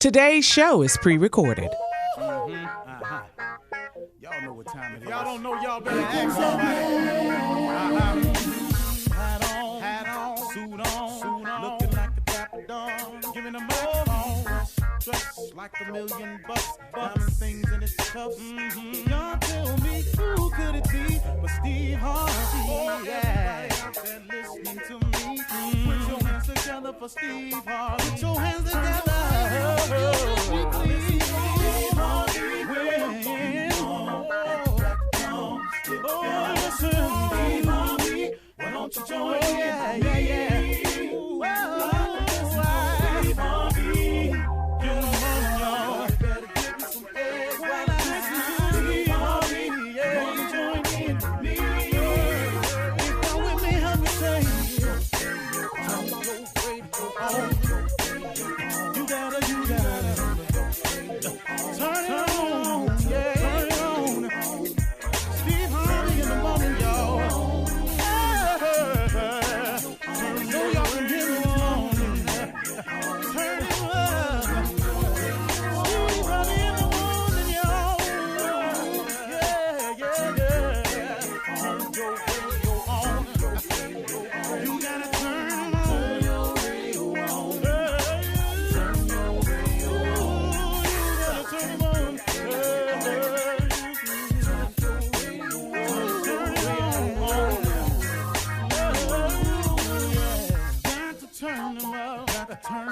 Today's show is pre-recorded. Y'all know what time it is. Y'all don't know, y'all better ask somebody. Hat on, suit on, looking like a dapper dog, giving them microphone, dressed like $1,000,000, diamond things in its cuffs. Y'all tell me who could it be but Steve Harvey? Everybody out there listening to me, put your hands together for Steve Harvey. Put your hands together. Why don't you join me?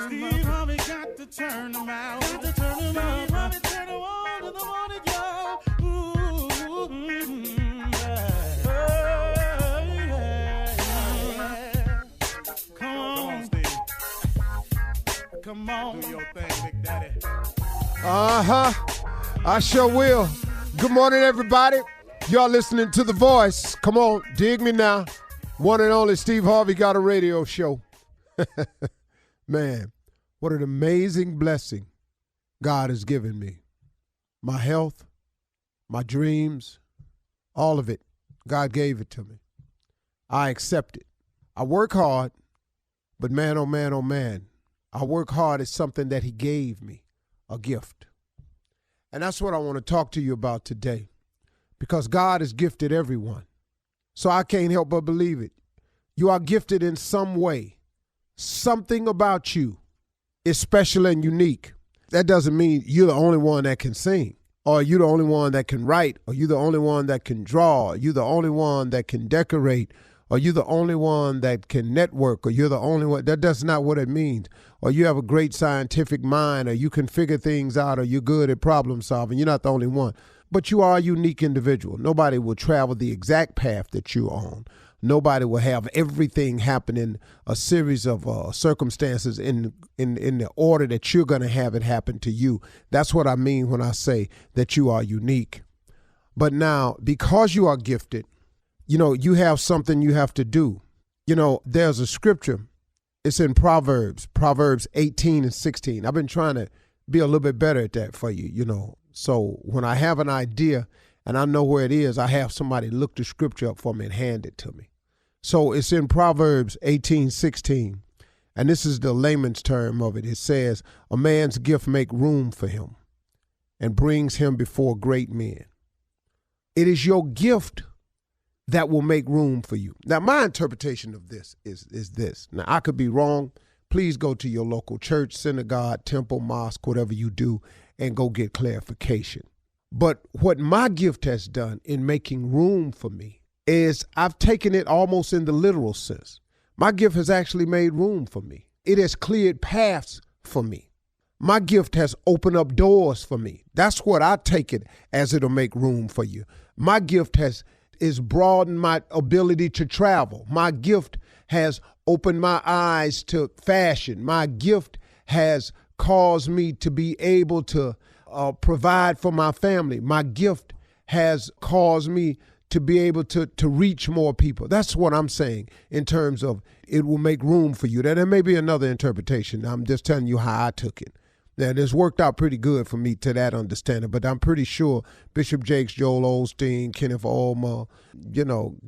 Steve Harvey got to turn them out. Got to turn them out. Harvey turn them on to the morning, y'all. Come on, Steve. Come on. Do your thing, Big Daddy. I sure will. Good morning, everybody. Y'all listening to The Voice. Come on, dig me now. One and only Steve Harvey got a radio show. Man, what an amazing blessing God has given me. My health, my dreams, all of it, God gave it to me. I accept it. I work hard, but man, oh man, I work hard at something that he gave me, a gift. And that's what I want to talk to you about today, because God has gifted everyone. So I can't help but believe it. You are gifted in some way. Something about you is special and unique. That doesn't mean you're the only one that can sing, or you're the only one that can write, or you're the only one that can draw, or you're the only one that can decorate, or you're the only one that can network, or you're the only one. That's not what it means. Or you have a great scientific mind, or you can figure things out, or you're good at problem solving. You're not the only one. But you are a unique individual. Nobody will travel the exact path that you're on. Nobody will have everything happen in a series of circumstances in the order that you're going to have it happen to you. That's what I mean when I say that you are unique. But now, because you are gifted, you have something you have to do. There's a scripture. It's in Proverbs 18 and 16. I've been trying to be a little bit better at that for you, So when I have an idea and I know where it is, I have somebody look the scripture up for me and hand it to me. So it's in Proverbs 18:16, and this is the layman's term of it. It says, a man's gift make room for him and brings him before great men. It is your gift that will make room for you. Now, my interpretation of this is this. Now, I could be wrong. Please go to your local church, synagogue, temple, mosque, whatever you do, and go get clarification. But what my gift has done in making room for me is I've taken it almost in the literal sense. My gift has actually made room for me. It has cleared paths for me. My gift has opened up doors for me. That's what I take it as. It'll make room for you. My gift is broadened my ability to travel. My gift has opened my eyes to fashion. My gift has caused me to be able to provide for my family. My gift has caused me to be able to reach more people. That's what I'm saying in terms of it will make room for you. There may be another interpretation. I'm just telling you how I took it. Now, this worked out pretty good for me to that understanding, but I'm pretty sure Bishop Jakes, Joel Osteen, Kenneth Ulmer,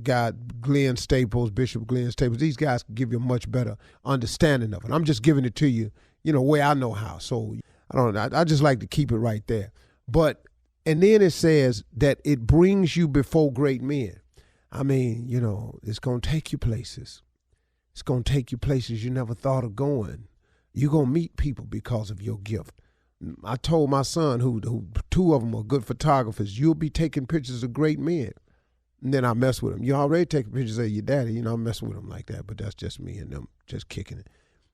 got Glenn Staples, Bishop Glenn Staples. These guys can give you a much better understanding of it. I'm just giving it to you, where I know how. So I don't know. I just like to keep it right there. But, and then it says that it brings you before great men. I mean, you know, it's going to take you places. It's going to take you places you never thought of going. You're going to meet people because of your gift. I told my son, who two of them are good photographers, you'll be taking pictures of great men. And then I mess with him. You already taking pictures of your daddy. You know, I'm messing with him like that, but that's just me and them just kicking it.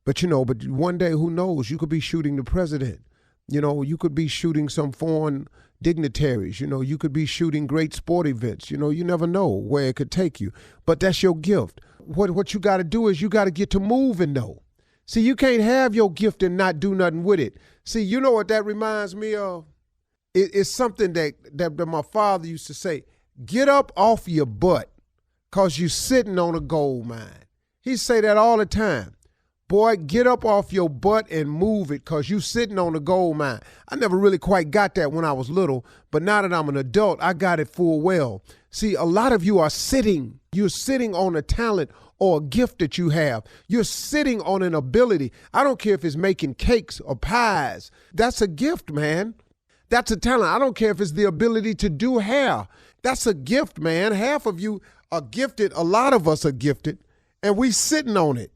But, you know, but one day, who knows? You could be shooting the president. You know, you could be shooting some foreign dignitaries. You know, you could be shooting great sport events. You know, you never know where it could take you. But that's your gift. What you got to do is you got to get to moving, though. See, you can't have your gift and not do nothing with it. See, you know what that reminds me of? It's something that my father used to say, get up off your butt because you're sitting on a gold mine. He say that all the time. Boy, get up off your butt and move it because you sitting on a gold mine. I never really quite got that when I was little, but now that I'm an adult, I got it full well. See, a lot of you are sitting. You're sitting on a talent or a gift that you have. You're sitting on an ability. I don't care if it's making cakes or pies. That's a gift, man. That's a talent. I don't care if it's the ability to do hair. That's a gift, man. Half of you are gifted. A lot of us are gifted, and we sitting on it,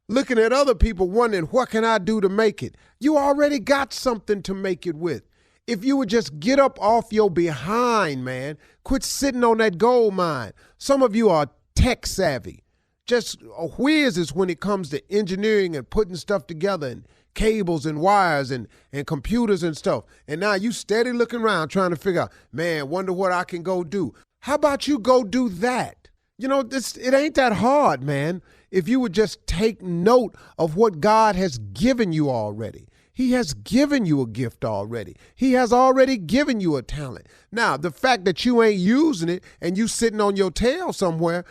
looking at other people wondering, what can I do to make it? You already got something to make it with. If you would just get up off your behind, man, quit sitting on that gold mine. Some of you are tech savvy, just whizzes when it comes to engineering and putting stuff together and cables and wires and computers and stuff. And now you steady looking around trying to figure out, man, wonder what I can go do. How about you go do that? You know, it ain't that hard, man. If you would just take note of what God has given you already. He has given you a gift already. He has already given you a talent. Now, the fact that you ain't using it and you sitting on your tail somewhere,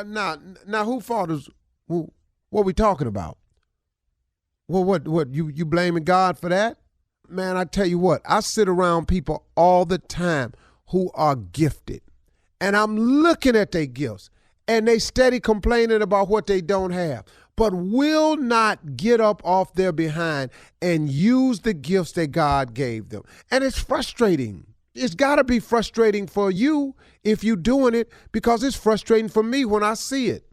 now who fault is, what we talking about? Well, what, you blaming God for that? Man, I tell you what, I sit around people all the time who are gifted, and I'm looking at their gifts, and they steady complaining about what they don't have, but will not get up off their behind and use the gifts that God gave them. And it's frustrating. It's got to be frustrating for you if you're doing it, because it's frustrating for me when I see it.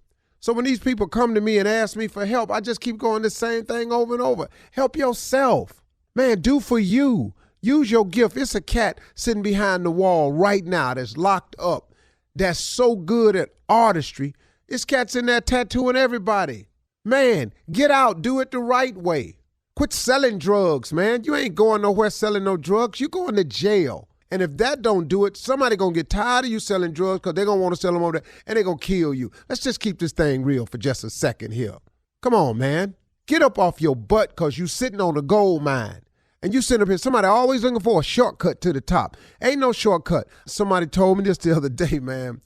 So when these people come to me and ask me for help, I just keep going the same thing over and over. Help yourself. Man, do for you. Use your gift. It's a cat sitting behind the wall right now that's locked up, that's so good at artistry. This cat's in there tattooing everybody. Man, get out. Do it the right way. Quit selling drugs, man. You ain't going nowhere selling no drugs. You going to jail. And if that don't do it, somebody going to get tired of you selling drugs because they're going to want to sell them over there, and they're going to kill you. Let's just keep this thing real for just a second here. Come on, man. Get up off your butt because you sitting on a gold mine. And you sitting up here, somebody always looking for a shortcut to the top. Ain't no shortcut. Somebody told me this the other day, man.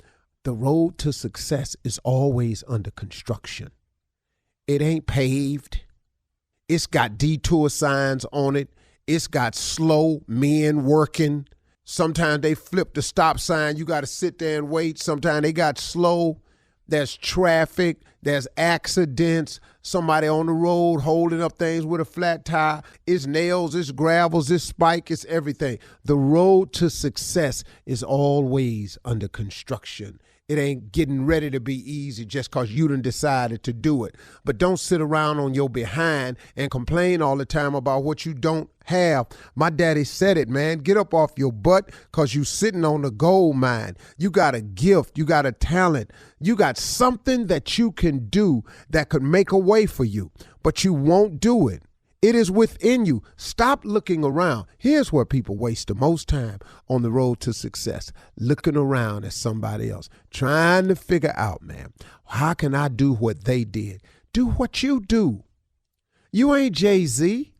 The road to success is always under construction. It ain't paved. It's got detour signs on it. It's got slow men working. Sometimes they flip the stop sign. You got to sit there and wait. Sometimes they got slow. There's traffic. There's accidents. Somebody on the road holding up things with a flat tire. It's nails, it's gravels, it's spike, it's everything. The road to success is always under construction. It ain't getting ready to be easy just because you done decided to do it. But don't sit around on your behind and complain all the time about what you don't have. My daddy said it, man. Get up off your butt because you sitting on the gold mine. You got a gift. You got a talent. You got something that you can do that could make a way for you, but you won't do it. It is within you. Stop looking around. Here's where people waste the most time on the road to success, looking around at somebody else, trying to figure out, man, how can I do what they did? Do what you do. You ain't Jay-Z.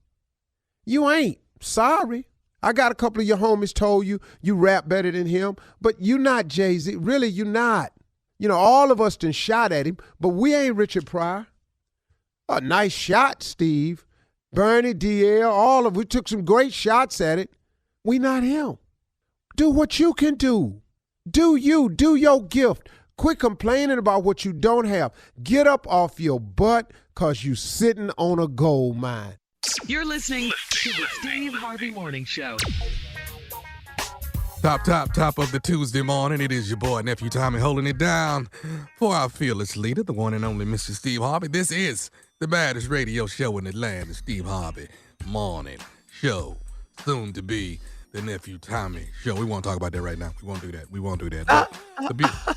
You ain't. Sorry. I got a couple of your homies told you rap better than him, but you not Jay-Z. Really, you not. You know, all of us done shot at him, but we ain't Richard Pryor. A nice shot, Steve. Bernie, DL, we took some great shots at it. We not him. Do what you can do. Do you. Do your gift. Quit complaining about what you don't have. Get up off your butt because you sitting on a gold mine. You're listening to the Steve Harvey Morning Show. Top of the Tuesday morning. It is your boy, Nephew Tommy, holding it down for our fearless leader, the one and only Mr. Steve Harvey. This is the baddest radio show in Atlanta, Steve Harvey Morning Show. Soon to be the Nephew Tommy Show. We won't talk about that right now. We won't do that.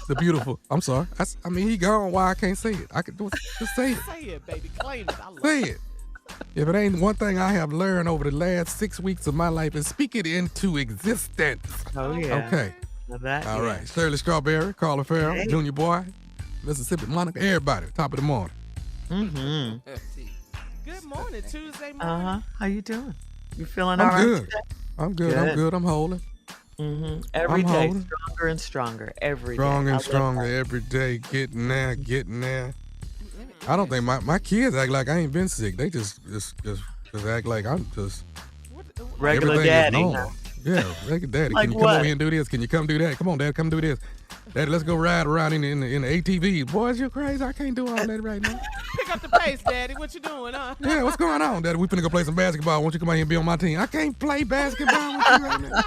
The beautiful, I'm sorry. I mean, he gone. Why I can't say it? I could just say it. Say it, baby. Claim it. I love Say it. it. If it ain't one thing I have learned over the last 6 weeks of my life is speak it into existence. Oh, yeah. Okay. Now that, All yeah. right. Shirley Strawberry, Carla Farrell, Hey. Junior Boy, Mississippi Monica, everybody. Top of the morning. Mm-hmm. Good morning, Tuesday morning. Uh-huh. How you doing? You feeling all I'm right good. today? I'm good. I'm Good. good. I'm holding. Mm-hmm. Every I'm day, holding. stronger and stronger. Every day. Strong I and love stronger that. every day. Getting there. I don't think my kids act like I ain't been sick. They just act like I'm just Regular everything daddy. is normal. Yeah, regular daddy. Like Can you come what? over here and do this? Can you come do that? Come on, Dad, come do this. Daddy, let's go ride around in the ATV. Boys, you crazy? I can't do all that right now. Pick up the pace, Daddy. What you doing, huh? Yeah, what's going on, Daddy? We finna go play some basketball. Why don't you come out here and be on my team? I can't play basketball with you right now.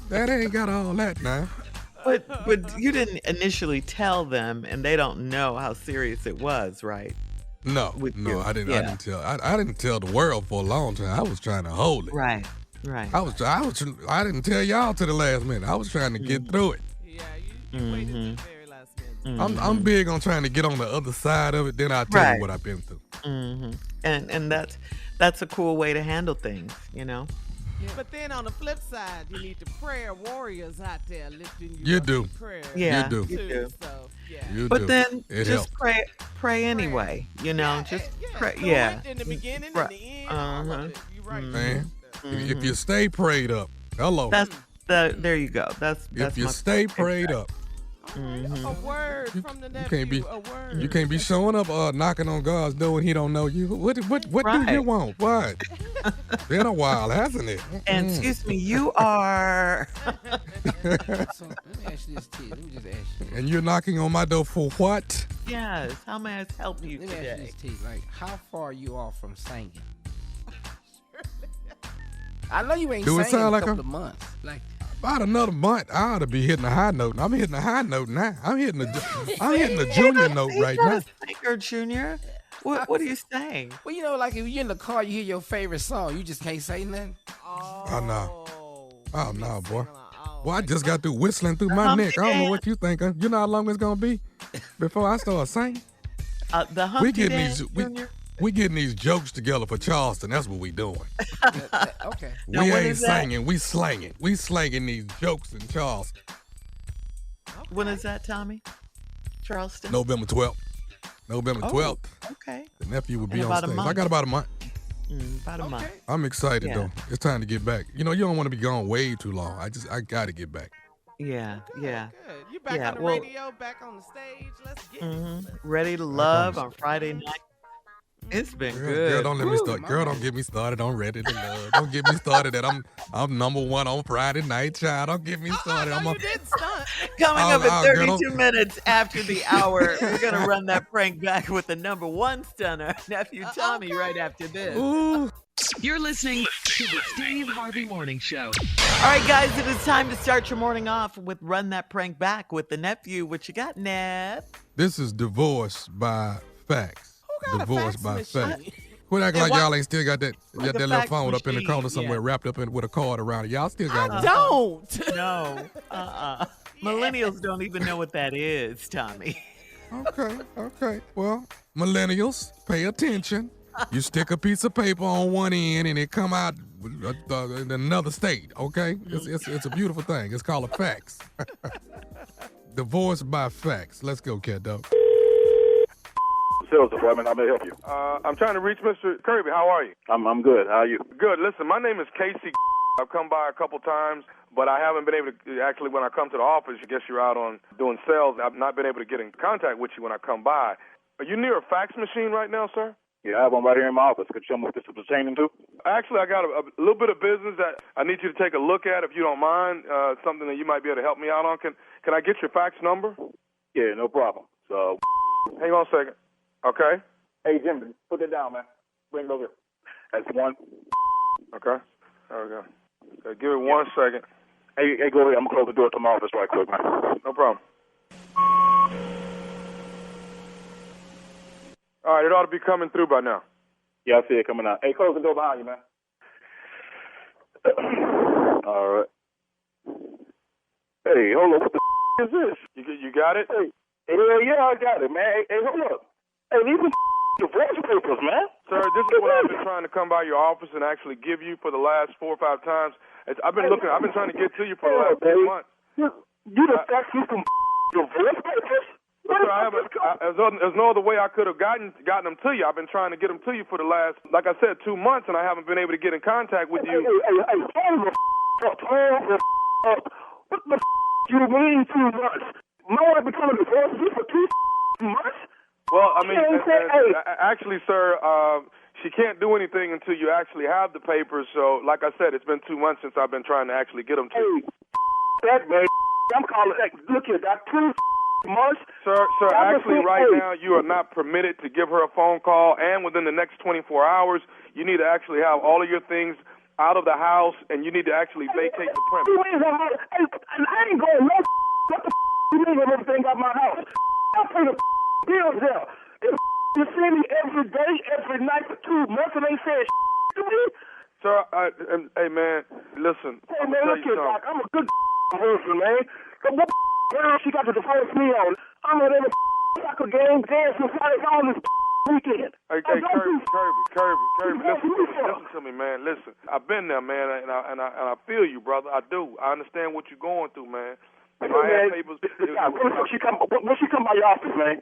Daddy ain't got all that now. But you didn't initially tell them, and they don't know how serious it was, right? No, With no, you. I didn't. Yeah. I didn't tell the world for a long time. I was trying to hold it. Right. I didn't tell y'all to the last minute. I was trying to get through it. Yeah, you waited to the very last minute. I'm big on trying to get on the other side of it. Then I'll tell Right. you what I've been through. Mm-hmm. And that's a cool way to handle things, you know? But then on the flip side, you need the prayer warriors out there lifting you You up do. in prayer. Yeah, do. you Too, do. so, yeah. You But do. then It just helps. pray anyway, you know? Just pray. do Yeah. it in the beginning Right. and the end. All of it. You're right. Man, if you stay prayed up, hello. That's there you go. That's If you my stay point. prayed up, A word from the nephew. can't be- a word. you can't be showing up knocking on God's door and he don't know you. What do Right. you want? What? Been a while, hasn't it? And excuse me, you are So let me ask you this, T. Let me just ask you. And you're knocking on my door for what? yes. How may I help you Let me ask you today? this, T. Like, how far are you off from singing? I know you ain't Do it sang in sound a like couple a- of months. Like, About another month, I ought to be hitting a high note. I'm hitting a high note now. I'm hitting a junior note He's right not now. a singer, Junior. What are you saying? well, you know, like if you're in the car, you hear your favorite song, you just can't say nothing. Oh, no. Oh, no, boy. Oh, Well, I just got through whistling through my neck. I don't know what you think. You know how long it's going to be before I start singing? The Humpty getting Dance, these- Junior? We getting these jokes together for Charleston. That's what we doing. Okay. Now, We when ain't is that? singing. We slanging. We slanging these jokes in Charleston. When is that, Tommy? Charleston? November 12th. November 12th. Okay. The nephew will be In on about a stage. I month. got about a month. About a month. I'm excited Yeah. though. It's time to get back. You know, you don't want to be gone way too long. I got to get back. Yeah, yeah. Good. You back Yeah, on the well- radio, back on the stage. Let's get it. hmm Ready to love on Friday night. It's been good. Girl, don't let me Woo, start. my Girl, man. don't get me started on Ready to Love. Don't get me started that I'm number one on Friday night, child. Don't get me started. I'm No, a, you didn't stunt. Coming up at girl, 32 don't- minutes after the hour, we're going to run that prank back with the number one stunner, Nephew Tommy, right after this. ooh. You're listening to the Steve Harvey Morning Show. All right, guys, it is time to start your morning off with Run That Prank Back with the nephew. What you got, Nev? This is Divorce by Facts. Who got a Divorce fax by machine? Facts. Quit acting And like why- y'all ain't still got that Like a that little fax phone up in the machine, corner somewhere yeah. wrapped up with a cord around it. Y'all still got one. Don't. No. Millennials don't even know what that is, Tommy. Okay. Well, millennials, pay attention. You stick a piece of paper on one end and it come out in another state. Okay, it's a beautiful thing. It's called a fax. Divorce by fax. Let's go, cat dog. Sales department, I may help you. I'm trying to reach Mr. Kirby. How are you? I'm good. How are you? Good. Listen, my name is Casey. I've come by a couple times, but I haven't been able to, actually, when I come to the office, I guess you're out on doing sales. I've not been able to get in contact with you when I come by. Are you near a fax machine right now, sir? Yeah, I have one right here in my office. Could you show me what this is pertaining to? Actually, I got a little bit of business that I need you to take a look at, if you don't mind, something that you might be able to help me out on. Can I get your fax number? Yeah, no problem. So, Hang on a second. Okay. hey, Jimmy, put that down, man. Bring it over. That's one. Okay. There we go. Okay, give it 1 second. Hey, go ahead. I'm going to close the door to my office right quick, man. No problem. All right, it ought to be coming through by now. Yeah, I see it coming out. Hey, close the door behind you, man. All right. Hey, hold on. What the is this? You got it? Hey, yeah, I got it, man. Hey, hold up. Hey, these are divorce papers, man. Sir, this is what I've been trying to come by your office and actually give you for the last 4 or 5 times. I've been trying to get to you for the last 2 months. You the fact you some divorce papers? Sir, there's no other way I could have gotten them to you. I've been trying to get them to you for the last, like I said, 2 months, and I haven't been able to get in contact with you. Hey, what the you mean 2 months? My wife becoming divorced for 2 months? Well, I mean, actually, sir, she can't do anything until you actually have the papers. So, like I said, it's been 2 months since I've been trying to actually get them to you. That man, I'm calling. Look here, that 2 months. Sir, actually, right now, you are not permitted to give her a phone call, and within the next 24 hours, you need to actually have all of your things out of the house, and you need to actually vacate the premise. Hey, I ain't going no. What the you mean with everything out my house? I pay the bills there. You see me every day, every night for 2 months, and they said to me. Sir, hey, man, listen. Hey, man, look here, Doc. I'm a good person, man. What girl she got to divorce me on? I'm on every soccer game, dancing, fighting all this weekend. Hey, Kirby, listen to me, man. Listen, I've been there, man, and I feel you, brother. I do. I understand what you're going through, man. You know, I had papers. When she come by your office, man?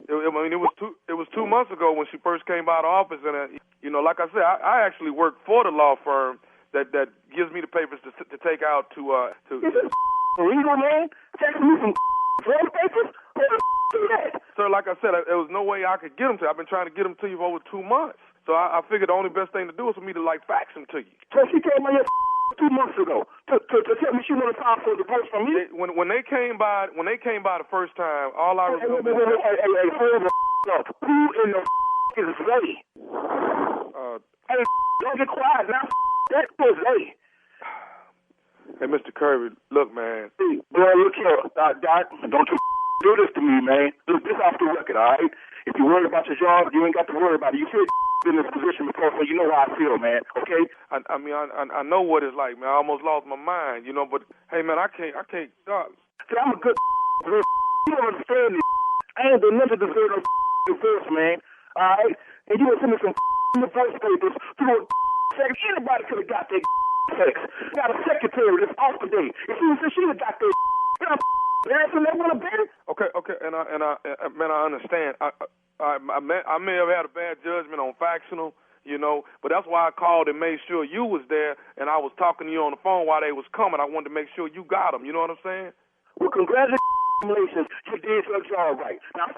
It was 2 months ago when she first came by the office, and you know, like I said, I actually work for the law firm that gives me the papers to take out to. Is this illegal, man? Taking me some papers? Sir, like I said, there was no way I could get them to you. I've been trying to get them to you for over 2 months. So I figured the only best thing to do is for me to fax them to you. So she came by here 2 months ago to tell me she wanted to file for a divorce from me. When they came by the first time, all I remember. Hey, hold up. Who in the is Ray? Hey, don't get quiet now. That was Ray. Hey, Mr. Kirby, look, man. Hey, boy, look here, Doc. Don't you do this to me, man. Look, this off the record, all right? If you're worried about your job, you ain't got to worry about it. You should been in this position before, so you know how I feel, man. Okay? I mean, I know what it's like, man. I almost lost my mind, you know. But hey, man, I can't. Dog. See, I'm a good. You don't understand this. I ain't been never deserve no divorce, man. All right? And you would send me some divorce papers to a sex. Anybody could have got that sex. Got a secretary that's off today. If she would have got that, dancing, they want to bet it. Okay, and man, I understand. I may have had a bad judgment on factional, you know, but that's why I called and made sure you was there, and I was talking to you on the phone while they was coming. I wanted to make sure you got them. You know what I'm saying? Well, congratulations. You did your job right. Now,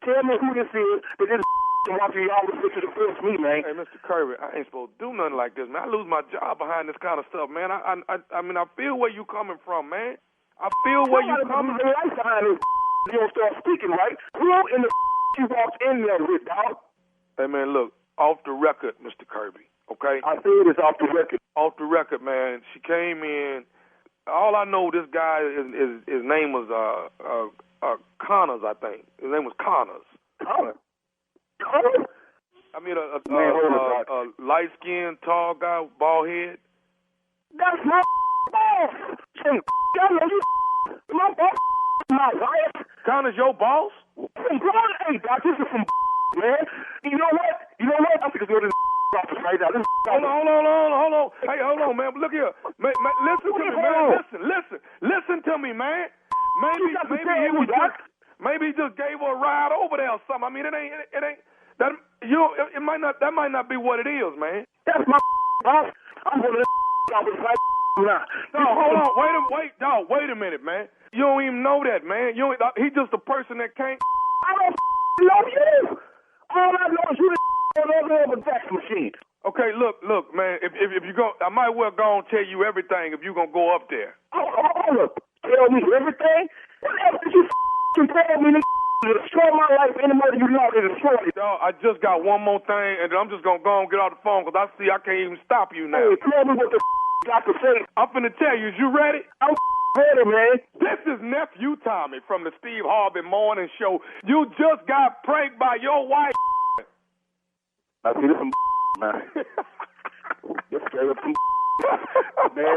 tell me who this is, but this watching you always get to divorce me, man. Hey, Mr. Kirby, I ain't supposed to do nothing like this, man. I lose my job behind this kind of stuff, man. I mean, I feel where you coming from, man. I feel where you coming from. You don't start speaking, right? Who in the you walked in there with, dog? Hey, man, look, off the record, Mr. Kirby, okay? I said it's off the record. Off the record, man. She came in. All I know, this guy, his name was Connors, I think. His name was Connors. Connors? I mean, a light-skinned, tall guy, bald head. That's my boss. My boss, my wife. Connor's your boss? Hey, Doc, this is some man. You know what? I'm going to go to the office right now. Hold on. Hey, hold on, man. Look here. Listen to me, man. Listen to me, man. Maybe he just gave her a ride over there or something. I mean, it ain't that that might not be what it is, man. That's my boss. I'm going to the office right now. No, hold on. Wait a minute, man. You don't even know that, man. He's just a person that can't. I don't know you. All I know is you over the fax machine. Okay, look, man. If you go, I might well go and tell you everything if you gonna go up there. Hold up. Tell me everything? What else did you tell me? to destroy my life any more than you know to destroy it. Dog, I just got one more thing, and then I'm just going to go and get off the phone because I see I can't even stop you now. Hey, tell me what the got to say. I'm finna tell you. Is you ready? I'm ready, man. This is Nephew Tommy from the Steve Harvey Morning Show. You just got pranked by your wife. I see this some man. This straight up some man.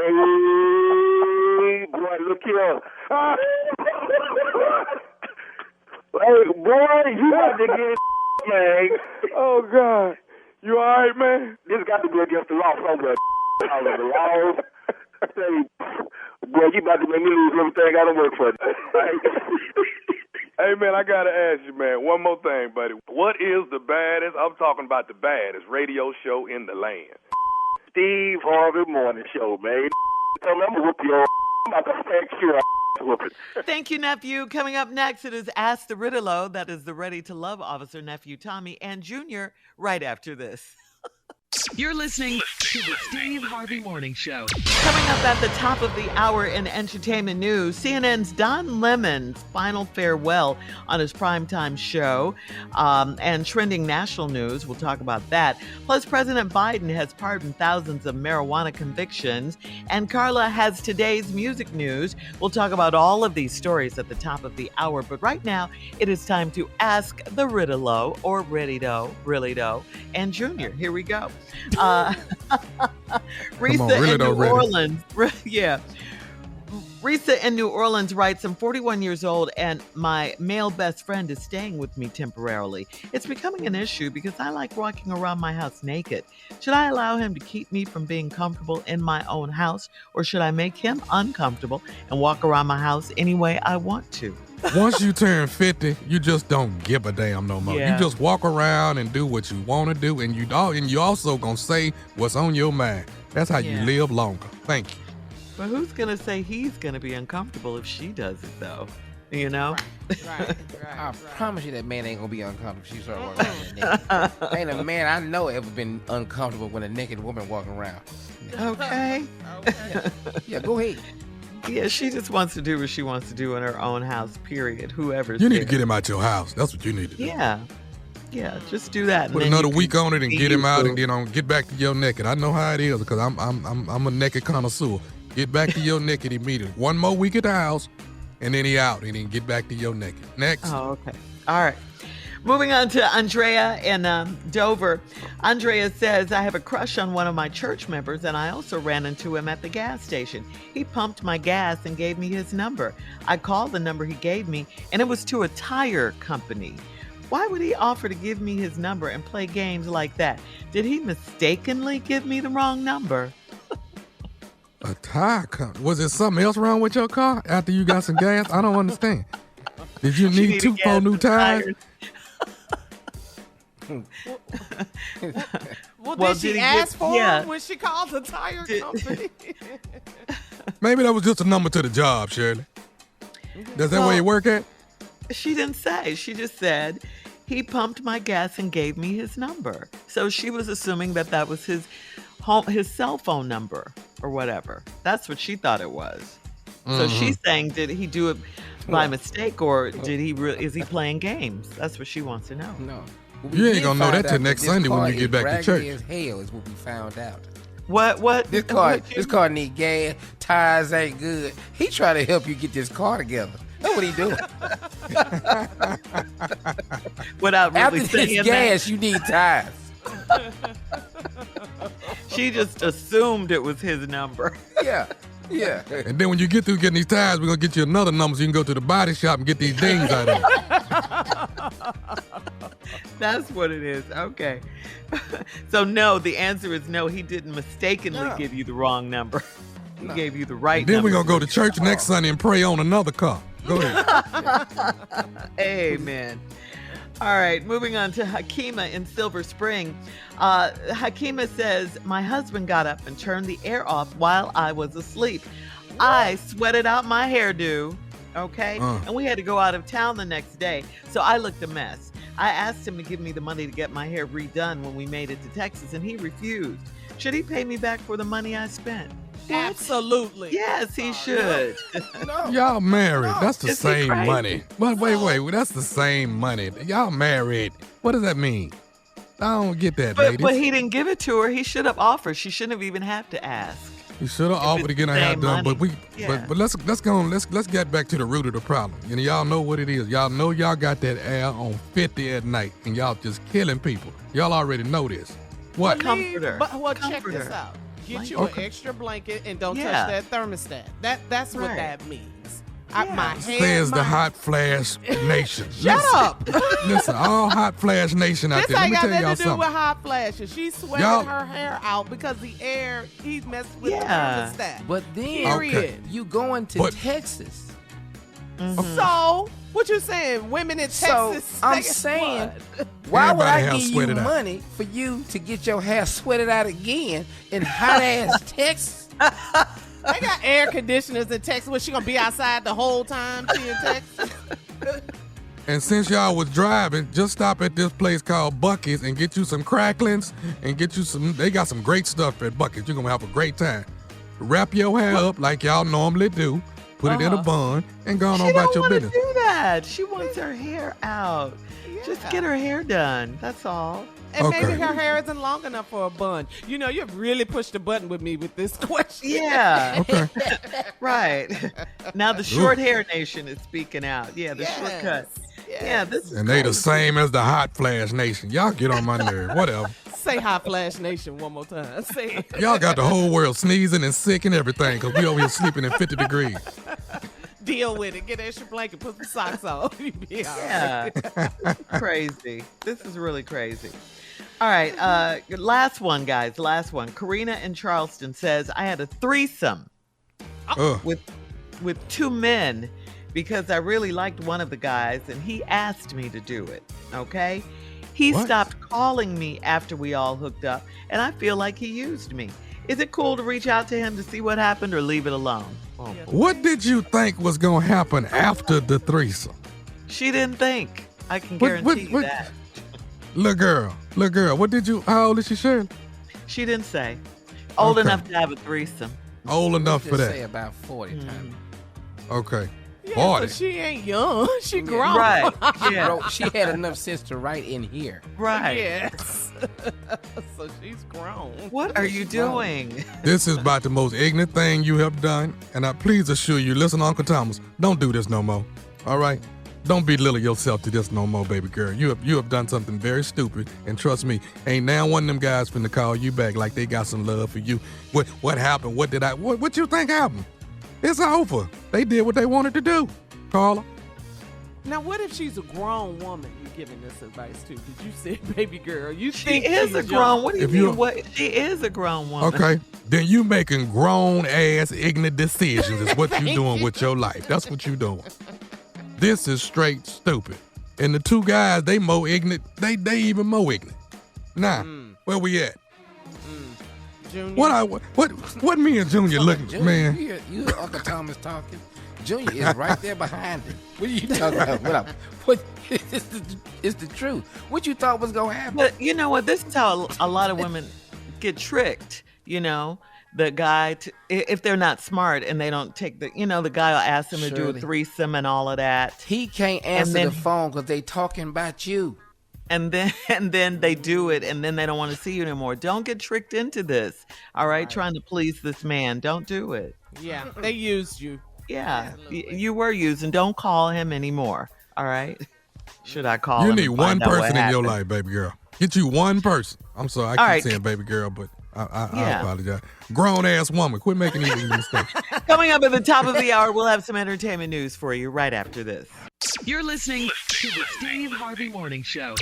Boy, look here. Hey, boy, you got to get man. Oh, God. You all right, man? This got to be against the law somewhere. All of the laws. Hey, boy, you about to make me lose everything I done work for. Hey, man, I got to ask you, man, one more thing, buddy. What is the baddest, I'm talking about the baddest radio show in the land? Steve Harvey Morning Show, man. Tell me I'm going to whoop your I'm about to thank you. Thank you, nephew. Coming up next, it is Ask the Rittido. That is the Ready to Love officer, Nephew Tommy, and Junior, right after this. You're listening to the Steve Harvey Morning Show. Coming up at the top of the hour in entertainment news, CNN's Don Lemon's final farewell on his primetime show, and trending national news. We'll talk about that. Plus, President Biden has pardoned thousands of marijuana convictions, and Carla has today's music news. We'll talk about all of these stories at the top of the hour, but right now, it is time to Ask the Rittido, or Rittido, and Junior. Here we go. Risa in New Orleans. Yeah. Risa in New Orleans writes, I'm 41 years old and my male best friend is staying with me temporarily. It's becoming an issue because I like walking around my house naked. Should I allow him to keep me from being comfortable in my own house, or should I make him uncomfortable and walk around my house any way I want to? Once you turn 50, you just don't give a damn no more. Yeah. You just walk around and do what you want to do, and you also gonna say what's on your mind. That's how you live longer. Thank you. But who's gonna say he's gonna be uncomfortable if she does it, though? You know? Right. I promise you that man ain't gonna be uncomfortable if she start walking around that naked. Ain't a man I know ever been uncomfortable when a naked woman walking around. Okay. Yeah, go ahead. Yeah, she just wants to do what she wants to do in her own house, period. Whoever's You need there. to get him out your house. That's what you need to do. Yeah, just do that. and Put then another you week can on it and be get him out, used and then get back to your naked. I know how it is because I'm a naked connoisseur. Get back to your naked immediately. One more week at the house, and then he out, and then get back to your naked. Next. Oh, okay. All right. Moving on to Andrea in Dover. Andrea says, I have a crush on one of my church members, and I also ran into him at the gas station. He pumped my gas and gave me his number. I called the number he gave me, and it was to a tire company. Why would he offer to give me his number and play games like that? Did he mistakenly give me the wrong number? A tire company? Was there something else wrong with your car after you got some gas? I don't understand. Did you need 4 new tires? Well, did she ask for him when she called the tire company? Maybe that was just a number to the job, Shirley. Does that way it work at? She didn't say. She just said, he pumped my gas and gave me his number. So she was assuming that was his cell phone number or whatever. That's what she thought it was. So she's saying, did he do it by mistake, or did he? Is he playing games? That's what she wants to know. No. You ain't gonna know that till next Sunday when you get back to church. As hell is what we found out. What? This car need gas. Tires ain't good. He try to help you get this car together. That's what he doing. Without really After saying this gas, you need tires. She just assumed it was his number. Yeah. And then when you get through getting these tires, we're gonna get you another number so you can go to the body shop and get these dings out of it. That's what it is. Okay. So no, the answer is no. He didn't mistakenly give you the wrong number. He gave you the right And then number. we're gonna go to church next Sunday and pray on another car. Go ahead. Amen. All right, moving on to Hakima in Silver Spring. Hakima says, my husband got up and turned the air off while I was asleep. I sweated out my hairdo, okay? And we had to go out of town the next day, so I looked a mess. I asked him to give me the money to get my hair redone when we made it to Texas, and he refused. Should he pay me back for the money I spent? Absolutely. Yes, he should. No. Y'all married. That's the Is he same crazy? money. But wait. That's the same money. Y'all married. What does that mean? I don't get that, But ladies. he didn't give it to her. He should have offered. She shouldn't have even had to ask. You should have offered to get her hair same done, but money. Yeah. let's get back to the root of the problem. You know, y'all know what it is. Y'all know y'all got that air on 50 at night, and y'all just killing people. Y'all already know this. What? Comforter. But check Comforter. this out. Get you Okay. an extra blanket and don't Yeah. touch that thermostat. That's what Right. that means. Yeah. My head, Says the my- hot flash nation. Shut up. Listen, all hot flash nation out This there. Let ain't me got tell nothing y'all to do with something. hot flashes. She's sweating Y'all- her hair out because the air, he's messed with Yeah. the thermostat. But then Period. you going to But- Texas. So, what you saying? Women in So Texas? I'm they- saying, what? why would Everybody I hair give you sweated out. money for you to get your hair sweated out again in hot ass Texas? They got air conditioners in Texas. Was she gonna be outside the whole time she in Texas? And since y'all was driving, just stop at this place called Buc-ee's and get you some cracklings and get you some. They got some great stuff at Buc-ee's. You're gonna have a great time. Wrap your hair up like y'all normally do. Put it in a bun and go on She about don't your want to business. do that. She wants her hair out. Just get her hair done. That's all. And Okay. maybe her hair isn't long enough for a bun. You know, you've really pushed the button with me with this question. Yeah. Okay. Right. Now the short hair nation is speaking out. Yeah, the shortcut. Yes. Yeah, this is And they the crazy. same as the hot flash nation. Y'all get on my nerve. Whatever. Say Hot Flash Nation one more time. Say it. Y'all got the whole world sneezing and sick and everything because we over here sleeping in 50 degrees. Deal with it. Get an extra blanket. Put some socks on. You be all Yeah. right. Crazy. This is really crazy. All right. Last one, guys. Last one. Karina in Charleston says, I had a threesome Ugh. with two men because I really liked one of the guys and he asked me to do it. Okay. He What? stopped calling me after we all hooked up and I feel like he used me. Is it cool to reach out to him to see what happened or leave it alone? Oh, What did you think was going to happen after the threesome? she didn't think. I can What- guarantee what- you that. Little girl, what did you, how old is she, Shirley? She didn't say. Old Okay. enough to have a threesome. Old enough for Just say that. about 40 times. Okay. Yeah, 40. but she ain't young. She grown. Right. Yeah. Bro, she had enough sense to write in here. Right. Yes. So she's grown. What are you doing? This is about the most ignorant thing you have done, and I please assure you, listen, Uncle Thomas, don't do this no more. All right? Don't belittle yourself to this no more, baby girl. You have done something very stupid, and trust me, ain't now one of them guys finna call you back like they got some love for you. What happened? What you think happened? It's over. They did what they wanted to do, Carla. Now, what if she's a grown woman you're giving this advice to? Because you said, baby girl, you She think is she's a grown. young. What do you If mean? you- What? She is a grown woman. Okay. Then you making grown ass ignorant decisions is what you doing with your life. That's what you doing. This is straight stupid. And the two guys, they more ignorant. They even more ignorant. Nah, where we at? Junior. What me and Junior looking, Junior, man? You hear Uncle Thomas talking? Junior is right there behind him. What are you talking about? It's the truth. What you thought was going to happen? But you know what? This is how a lot of women get tricked. You know, the guy, if they're not smart and they don't take the guy will ask them to do a Shirley. threesome and all of that. He can't answer then- the phone because they talking about you. And then they do it, and then they don't want to see you anymore. Don't get tricked into this. All right, trying to please this man. Don't do it. Yeah, they used you. Yeah, you were using. Don't call him anymore. All right. Should I call You him? need and one find out what person in your happened? life, baby girl. Get you one person. I'm sorry, I All keep right. saying baby girl, but I Yeah. apologize. Grown ass woman, quit making these mistakes. Coming up at the top of the hour, we'll have some entertainment news for you right after this. You're listening to the Steve Harvey Morning Show.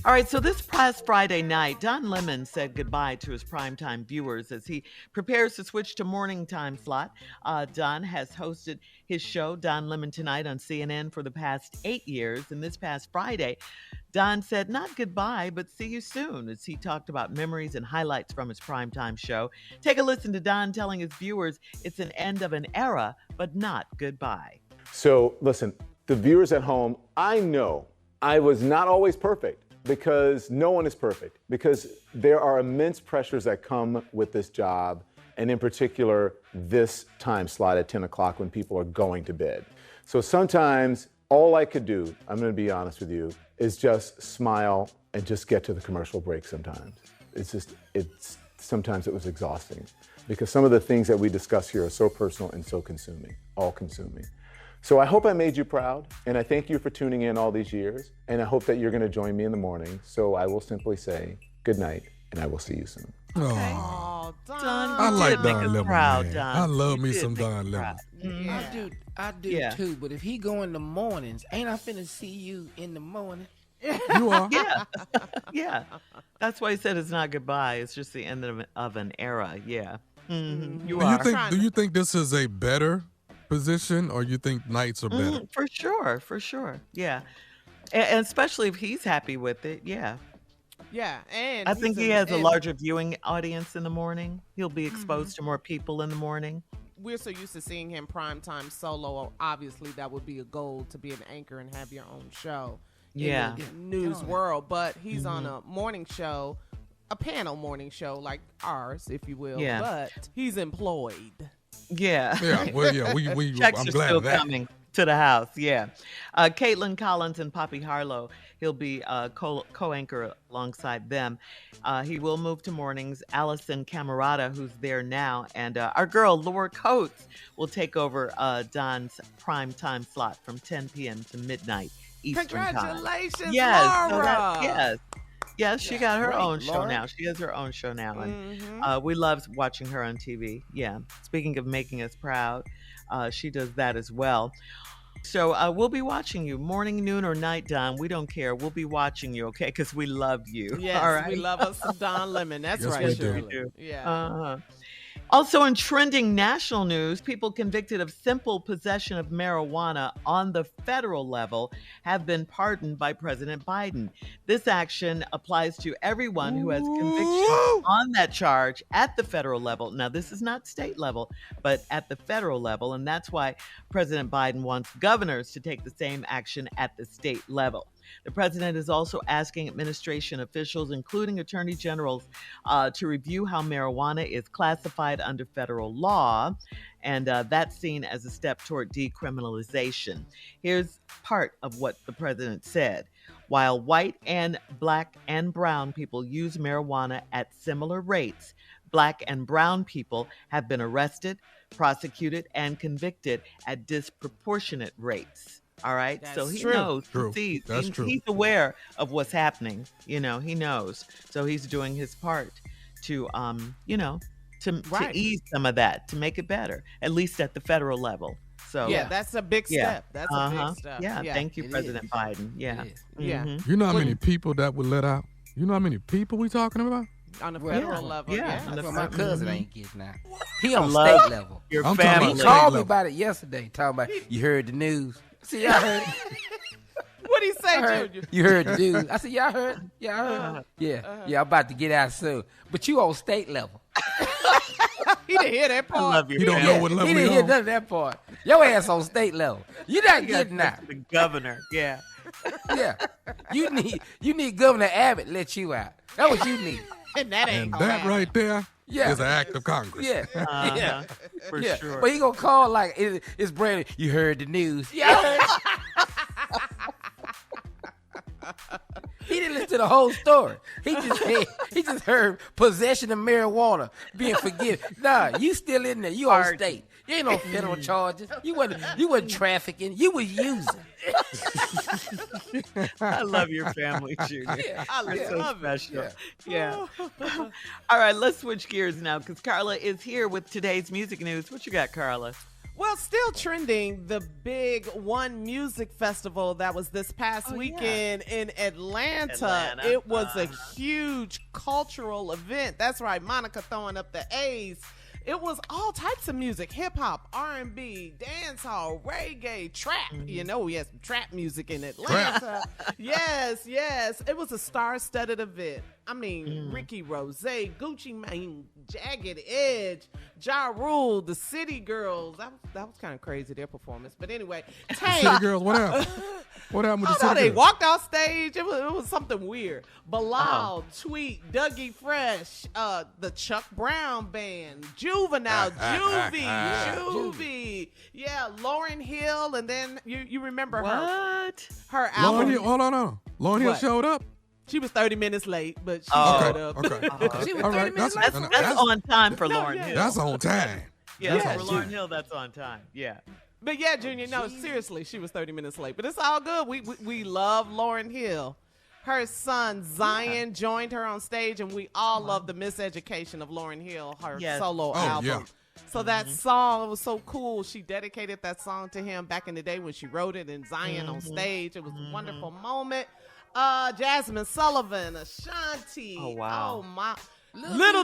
All right, so this past Friday night, Don Lemon said goodbye to his primetime viewers as he prepares to switch to morning time slot. Don has hosted his show, Don Lemon Tonight, on CNN for the past 8 years. And this past Friday, Don said not goodbye, but see you soon, as he talked about memories and highlights from his primetime show. Take a listen to Don telling his viewers it's an end of an era, but not goodbye. So listen, the viewers at home, I know I was not always perfect. because no one is perfect, because there are immense pressures that come with this job, and in particular, this time slot at 10 o'clock when people are going to bed. So sometimes all I could do, I'm gonna be honest with you, is just smile and just get to the commercial break sometimes. Sometimes it was exhausting because some of the things that we discuss here are so personal and so consuming, all consuming. So I hope I made you proud, and I thank you for tuning in all these years, and I hope that you're gonna join me in the morning. So I will simply say good night, and I will see you soon. Oh, Don. I like Don Lemon, proud, man. Don. I love You me did some make Don me Lemon. proud. I do Yeah. too. But if he go in the mornings, ain't I finna see you in the morning? You are. Yeah. Yeah. That's why he said it's not goodbye. It's just the end of an era. Yeah. Mm-hmm. You are. Do you think this is a better position, or you think nights are better? For sure. Yeah. And especially if he's happy with it. Yeah. Yeah, and I think he's he has a and larger viewing audience in the morning. He'll be exposed to more people in the morning. We're so used to seeing him primetime solo. Obviously, that would be a goal to be an anchor and have your own show Yeah. in the news world. But he's on a morning show, a panel morning show like ours, if you will. Yeah. But he's employed. Yeah. Yeah, well, yeah, we Checks I'm are glad still of that. coming to the house. Yeah. Caitlin Collins and Poppy Harlow. He'll be co-anchor alongside them. He will move to mornings. Allison Camerata, who's there now, and our girl Laura Coates will take over Don's prime time slot from 10 p.m. to midnight Eastern time. Congratulations, Yes, Laura. Yes, she got her great, own show Laura. now. She has her own show now, and we love watching her on TV. Yeah. Speaking of making us proud, she does that as well. So we'll be watching you morning, noon, or night, Don. We don't care. We'll be watching you, okay? Because we love you. Yes, all right? we love us some Don Lemon. That's Yes, right, we do. Shirley. We do. Yeah. Also in trending national news, people convicted of simple possession of marijuana on the federal level have been pardoned by President Biden. This action applies to everyone who has conviction on that charge at the federal level. Now, this is not state level, but at the federal level, and that's why President Biden wants governors to take the same action at the state level. The president is also asking administration officials, including attorney generals, to review how marijuana is classified under federal law, and that's seen as a step toward decriminalization. Here's part of what the president said. While white and black and brown people use marijuana at similar rates, black and brown people have been arrested, prosecuted, and convicted at disproportionate rates. All right. That's so he true. knows. True. He sees, That's he- true. He's aware of what's happening. He knows. So he's doing his part to, to Right. ease some of that, to make it better, at least at the federal level. So Yeah, that's a big Yeah. step. That's a big step. Yeah. Thank you, It President is. Biden. Yeah. It is. Yeah. Mhm. You know how many people that would let out? You know how many people we talking about? On the Well, federal yeah. level. Yeah. Yeah. On the That's what my cousin ain't getting out. He on Love state level. Your I'm talking family. about He called me level. about it yesterday, talking about, you heard the news. I said, yeah, I heard it. What'd he say, I heard, Junior? you heard the news. I said, yeah, I heard. Yeah, I heard. Yeah, I'm about to get out soon. But you on state level. He didn't hear that I part. love your He don't family. know what level He we didn't hear on. none of that part. Your ass on state level. You're not You gotta getting talk out. to the governor. Yeah. Yeah. You need Governor Abbott let you out. That's what you need. And that ain't And gonna that happen. right there Yeah. is an act of Congress. Yeah. Uh-huh. For Yeah. sure. But he gonna call like it's Brandon. You heard the news. Yeah, I heard. He didn't listen to the whole story. He just heard possession of marijuana being forgiven. Nah, you still in there. You on state. You ain't no federal charges. You wasn't trafficking. You was using. I love your family, Junior. I You're so love it. special. Yeah. All right, let's switch gears now because Carla is here with today's music news. What you got, Carla? Well, still trending, the big One Music Festival that was this past weekend in Atlanta. It was a huge cultural event. That's right, Monica throwing up the A's. It was all types of music, hip-hop, R&B, dancehall, reggae, trap. You know, we had some trap music in Atlanta. Yes. It was a star-studded event. I mean, Ricky Rose, Gucci Mane, Jagged Edge, Ja Rule, the City Girls. That was kind of crazy, their performance. But anyway, City girls, what else? What happened with the Oh, no, city they girls? walked off stage. It was something weird. Bilal, Tweet, Dougie Fresh, the Chuck Brown Band, Juvenile, Juvie. Yeah, Lauryn Hill, and then you remember her album. Lauryn Hill, hold on. Lauryn Hill What? showed up. She was 30 minutes late, but she showed up. Okay. She was All 30 right, minutes that's, late. That's on time for Lauryn Hill. that's on time. Yeah, Yeah, for she- Lauryn Hill, that's on time. Yeah. But yeah, Junior, no, seriously, she was 30 minutes late. But it's all good. We love Lauryn Hill. Her son, Zion, joined her on stage, and we all love the miseducation of Lauryn Hill, her solo album. Yeah. So that song was so cool. She dedicated that song to him back in the day when she wrote it, and Zion on stage. It was a wonderful moment. Jasmine Sullivan, Ashanti. Oh, wow. Oh, my. Little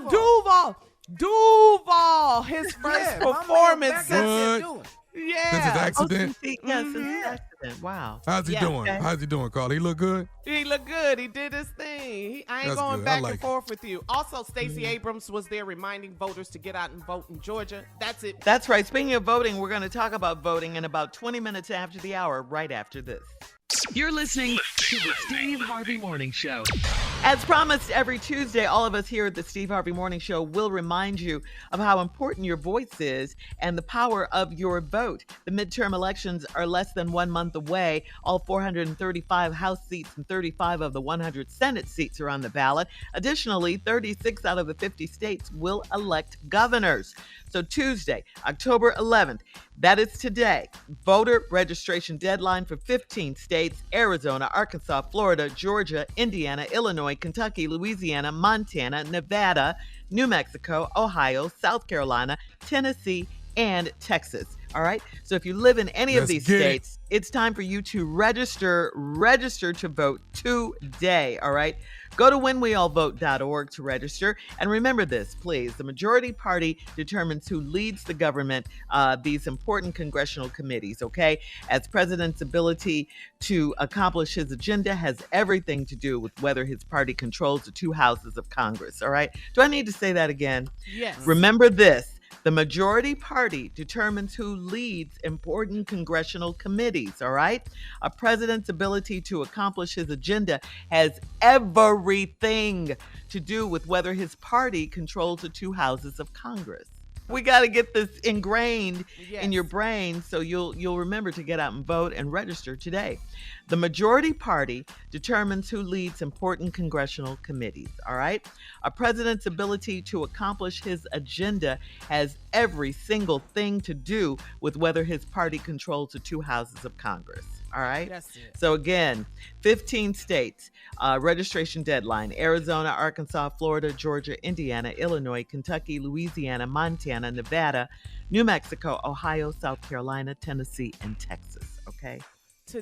Duval, his first performance since What? yeah. Since his accident. Since his accident. Wow. How's he doing? okay. How's he doing, Carl? He look good? He looked good. He did his thing. I ain't That's going good. back I like and forth with you. Also, Stacey Abrams was there reminding voters to get out and vote in Georgia. That's it. That's right. Speaking of voting, we're going to talk about voting in about 20 minutes after the hour, right after this. You're listening to the Steve Harvey Morning Show. As promised, every Tuesday, all of us here at the Steve Harvey Morning Show will remind you of how important your voice is and the power of your vote. The midterm elections are less than 1 month away. All 435 House seats and 35 of the 100 Senate seats are on the ballot. Additionally, 36 out of the 50 states will elect governors. So Tuesday, October 11th, that is today, voter registration deadline for 15 states: Arizona, Arkansas, Florida, Georgia, Indiana, Illinois, Kentucky, Louisiana, Montana, Nevada, New Mexico, Ohio, South Carolina, Tennessee, and Texas. All right. So if you live in any of Let's these get it. states, it's time for you to register to vote today. All right. Go to whenweallvote.org to register. And remember this, please. The majority party determines who leads the government, these important congressional committees, okay? As president's ability to accomplish his agenda has everything to do with whether his party controls the two houses of Congress, all right? Do I need to say that again? Yes. Remember this. The majority party determines who leads important congressional committees, all right? A president's ability to accomplish his agenda has everything to do with whether his party controls the two houses of Congress. We got to get this ingrained in your brain so you'll remember to get out and vote and register today. The majority party determines who leads important congressional committees, all right? A president's ability to accomplish his agenda has every single thing to do with whether his party controls the two houses of Congress, all right? That's it. So again, 15 states, registration deadline: Arizona, Arkansas, Florida, Georgia, Indiana, Illinois, Kentucky, Louisiana, Montana, Nevada, New Mexico, Ohio, South Carolina, Tennessee, and Texas, okay?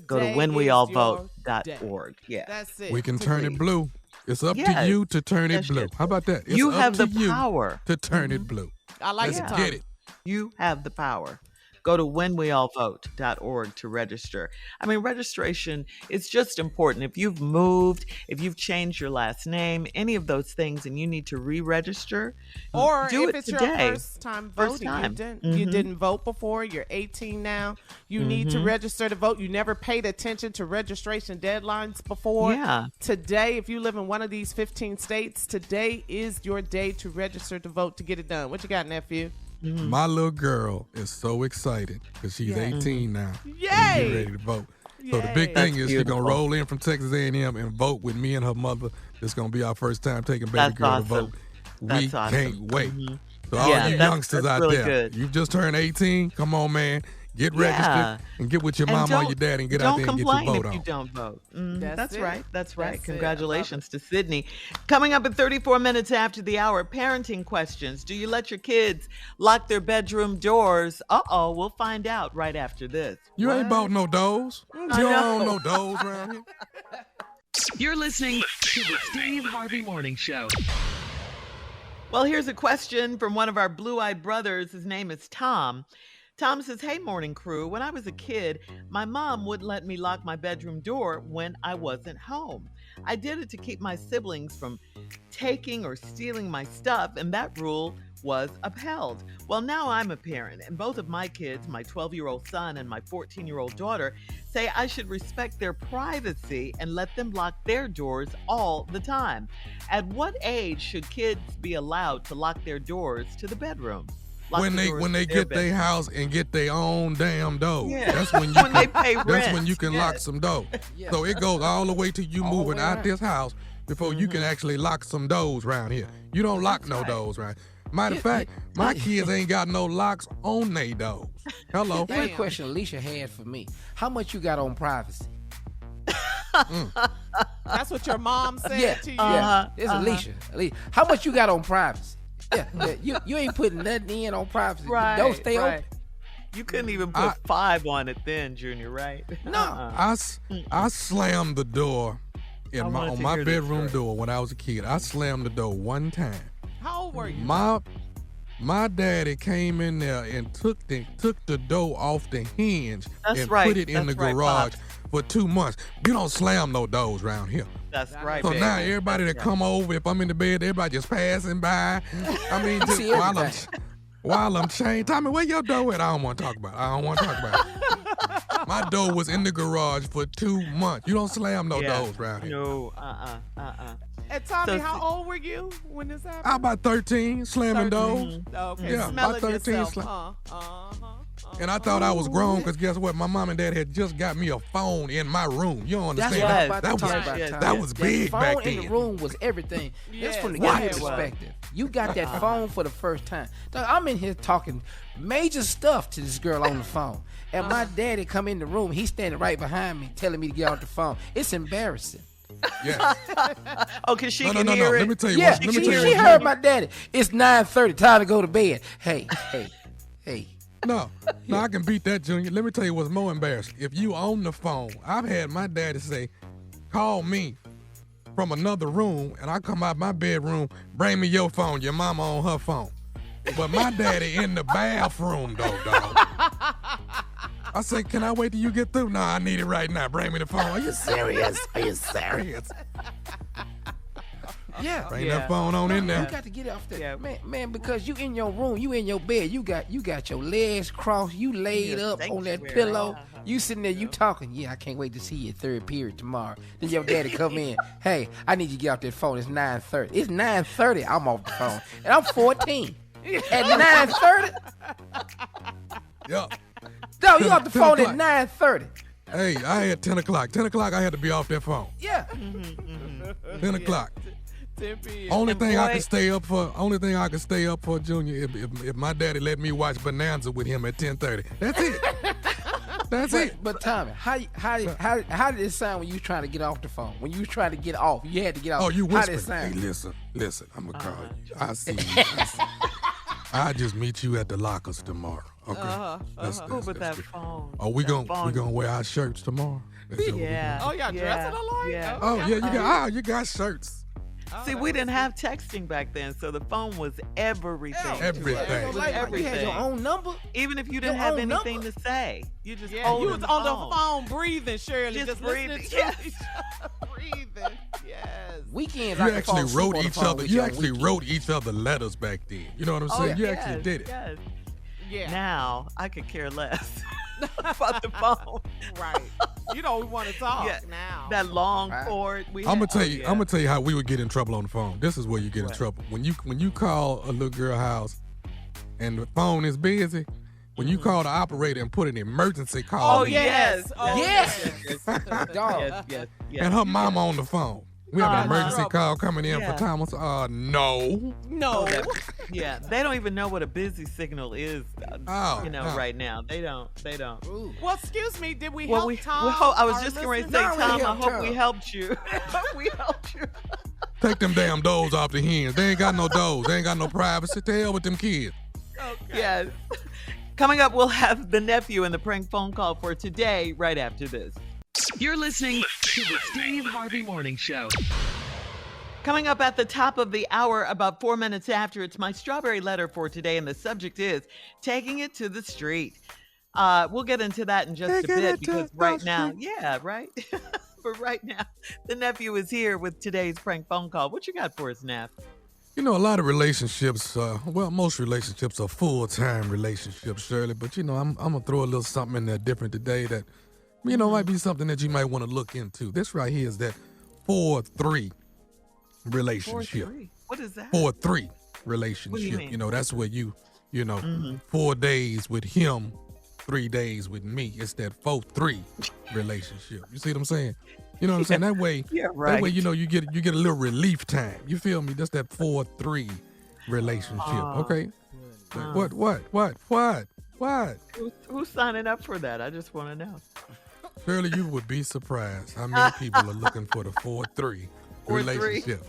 Go to Today is your whenweallvote.org. Yeah. That's it. We can turn it Today. blue. It's up Yes. to you to turn it Yes, blue. yes. How about that? It's You up have to the you power. to turn it blue. I like Let's it, Tom. get it. You have the power. Go to whenweallvote.org to register. I mean, registration is just important. If you've moved, if you've changed your last name, any of those things, and you need to re-register, Or do if it it's today. your first time First voting, time. you didn't vote before, you're 18 now, you need to register to vote. You never paid attention to registration deadlines before. Yeah. Today, if you live in one of these 15 states, today is your day to register to vote to get it done. What you got, nephew? My little girl is so excited because she's 18 now. Yay! Getting ready to vote. So the big Yay. thing That's is she's going beautiful. to roll in from Texas A&M and vote with me and her mother. It's going to be our first time taking baby That's girl awesome. to vote. That's We awesome. can't wait. So all Yeah, you that's- youngsters that's out really there, good. you've just turned 18. Come on, man. Get registered Yeah. and get with your And mama or don't- your daddy and get out there and get your Don't vote complain if on. you don't vote. That's That's it. right. That's right. That's it. I love Congratulations to Sydney. Coming up at 34 minutes after the hour, parenting questions. Do you let your kids lock their bedroom doors? Uh-oh, we'll find out right after this. You ain't bought no doors. You don't own no doors around here. You're listening to the Steve Harvey Morning Show. Well, here's a question from one of our blue-eyed brothers. His name is Tom. Tom says, "Hey, morning crew. When I was a kid, my mom wouldn't let me lock my bedroom door when I wasn't home. I did it to keep my siblings from taking or stealing my stuff, and that rule was upheld. Well, now I'm a parent, and both of my kids, my 12-year-old son and my 14-year-old daughter, say I should respect their privacy and let them lock their doors all the time. At what age should kids be allowed to lock their doors to the bedroom? When they get their house and get their own damn door. Yeah. That's when you they pay rent. That's when you can lock some door. Yeah. So it goes all the way to you All the moving way out around. this house before you can actually lock some doors around here. You don't lock no doors around. Matter of fact, my kids ain't got no locks on they doors. Hello. Here's a question Alicia had for me. How much you got on privacy? That's what your mom said to you. Yeah. It's Alicia. How much you got on privacy? Yeah. You ain't putting nothing in on privacy. Right, Don't stay right. open. You couldn't even put 5 on it then, Junior, right? No. I slammed the door on my bedroom door when I was a kid. I slammed the door one time. How old were you? My daddy came in there and took the door off the hinge and right. put it in the That's right, garage Pops. for 2 months. You don't slam no doors around here. That's right, So baby. now everybody that come over, if I'm in the bed, everybody just passing by. I mean, just see while I'm changing. Tommy, where your door at? I don't want to talk about it. My door was in the garage for 2 months. You don't slam no doors around here. No, And Tommy, So- how old were you when this happened? I about 13, slamming doors. Okay, Yeah, smelling about 13 yourself. And I thought I was grown because guess what? My mom and dad had just got me a phone in my room. You don't That's understand? what I'm about to talk about, Tommy. That was big phone back in the then. room was everything. That's from the Yes, guy's it was. perspective. You got that phone for the first time. Dog, I'm in here talking major stuff to this girl on the phone. And my daddy come in the room. He's standing right behind me telling me to get off the phone. It's embarrassing. Yeah. Oh, because she No. can hear it. Let me tell you Yeah, what. Let me she tell you what. heard my daddy. It's 9:30. Time to go to bed. Hey. No, I can beat that, Junior. Let me tell you what's more embarrassing. If you on the phone, I've had my daddy say, call me from another room, and I come out my bedroom, bring me your phone, your mama on her phone. But my daddy in the bathroom, though, dog. I say, can I wait till you get through? No, I need it right now. Bring me the phone. Are you serious? Are you serious? Yeah. Bring that phone on in there. You got to get off that, man. Because you in your room, you in your bed, you got your legs crossed, you laid Your up on that sanctuary. pillow, you sitting there, you talking. Yeah, I can't wait to see you third period tomorrow. Then your daddy come in. Hey, I need you to get off that phone. It's 9:30. It's 9:30. I'm off the phone, and I'm 14. At 9:30. Yeah. No, you off the 10 phone o'clock. at 9:30. Hey, I had 10 o'clock. 10 o'clock, I had to be off that phone. Yeah. 10 o'clock. 10 p.m. Only And thing I boy- can stay up for, Junior, if my daddy let me watch Bonanza with him at 10:30. That's it. That's it. But Tommy, how did it sound when you was trying to get off the phone? When you was trying to get off, you had to get off. Oh, you How did whispering. it Hey, sound? listen. I'm gonna call you. I see you. I'll just meet you at the lockers tomorrow. Okay. Oh, but that phone. Oh, we that gonna phone. wear our shirts tomorrow. That's what we Yeah. Oh, y'all dressing alike? Yeah. Oh yeah, you got shirts. See, we didn't have texting back then, so the phone was everything. to us. Everything. It was Like, you had everything. your own number. Even if you Your didn't have own anything number. to say, you just Yeah, hold you was the on phone. the phone breathing, Shirley. Just listening breathing, to yes. each other, breathing. Yes. Weekends, You I could actually fall asleep wrote on the each phone other. with You you on actually weekends. wrote each other letters back then. You know what I'm saying? You actually did it. Yes. Yeah. Now I could care less about the phone. Right. You don't want to talk Yeah. now. That long Right. cord. I'm gonna tell you how we would get in trouble on the phone. This is where you get in trouble. When you call a little girl house and the phone is busy, when you call the operator and put an emergency call Oh in, yes. Oh, Yes. Yes. Yes. and her mama on the phone. We have an emergency call coming in Yeah. for Thomas. No. No. Yeah. They don't even know what a busy signal is. Oh, no. Right now they don't. Ooh. Well, excuse me. Did we Well, help we Tom? hope, I was our just going to listeners? say, No, we Tom, I helped hope Tom. we helped you. We helped you. Take them damn doors off the hinge. They ain't got no doors. They ain't got no privacy. To hell with them kids. Yes. Coming up, we'll have the nephew and the prank phone call for today right after this. You're listening to the Steve Harvey Morning Show. Coming up at the top of the hour, about 4 minutes after, it's my strawberry letter for today, and the subject is taking it to the street. We'll get into that in just a bit because right now, yeah, right? But right now, the nephew is here with today's prank phone call. What you got for us, Neff? You know, a lot of relationships, most relationships are full-time relationships, Shirley, but, you know, I'm going to throw a little something in there different today that, you know, might be something that you might want to look into. This right here is that 4-3 relationship. 4-3? What is that? 4-3 relationship. What do you mean? You know, that's where you know, 4 days with him, 3 days with me. It's that 4-3 relationship. You see what I'm saying? You know what I'm saying? That way, that way, you know, you get a little relief time. You feel me? That's that 4-3 relationship. Okay. What? Who's signing up for that? I just want to know. Shirley, you would be surprised how many people are looking for the 4-3 relationship.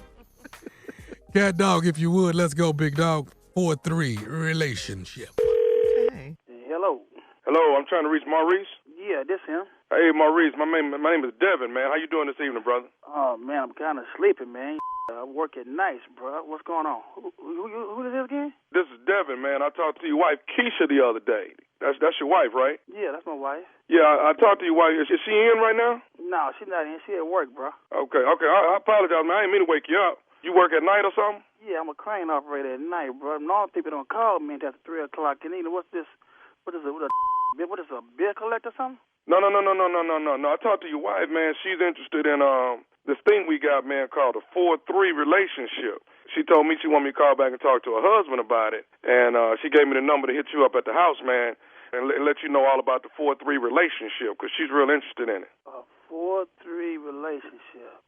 Cat dog, if you would, let's go, big dog. 4-3 relationship. Okay. Hello. Hello, I'm trying to reach Maurice. Yeah, this him. Hey, Maurice, my name is Devin, man. How you doing this evening, brother? Oh, man, I'm kind of sleepy, man. I work at nights, bro. What's going on? Who is this again? This is Devin, man. I talked to your wife, Keisha, the other day. That's your wife, right? Yeah, that's my wife. Yeah, I talked to your wife. Is she in right now? No, she's not in. She at work, bro. Okay. I apologize, man. I didn't mean to wake you up. You work at night or something? Yeah, I'm a crane operator at night, bro. Normal people don't call me until 3 o'clock. And what's this? What is a bill collector or something? No. I talked to your wife, man. She's interested in this thing we got, man, called a 4-3 relationship. She told me she wanted me to call back and talk to her husband about it. And she gave me the number to hit you up at the house, man, and let you know all about the 4-3 relationship because she's real interested in it. A 4-3 relationship.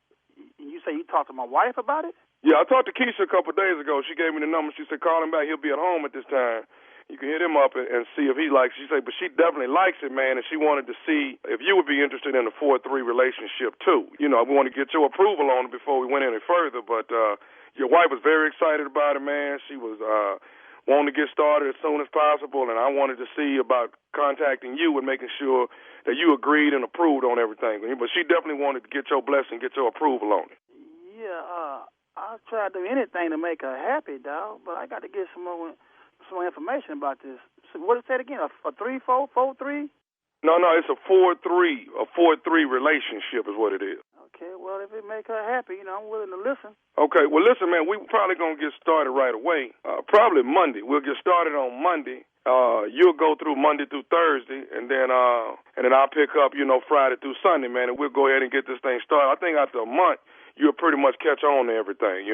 You say you talked to my wife about it? Yeah, I talked to Keisha a couple of days ago. She gave me the number. She said, call him back. He'll be at home at this time. You can hit him up and see if he likes it. She said, but she definitely likes it, man, and she wanted to see if you would be interested in a 4-3 relationship, too. You know, we want to get your approval on it before we went any further, but your wife was very excited about it, man. She was wanting to get started as soon as possible, and I wanted to see about contacting you and making sure that you agreed and approved on everything. But she definitely wanted to get your blessing, get your approval on it. Yeah, I'll try to do anything to make her happy, dog, but I got to get some more information about this. So what is that again? A 3-4, 4-3? No, it's a 4-3. A 4-3 relationship is what it is. Okay, well, if it make her happy, I'm willing to listen. Okay, well, listen, man, we probably going to get started right away. Probably Monday. We'll get started on Monday. You'll go through Monday through Thursday, and then I'll pick up, Friday through Sunday, man, and we'll go ahead and get this thing started. I think after a month, you'll pretty much catch on to everything,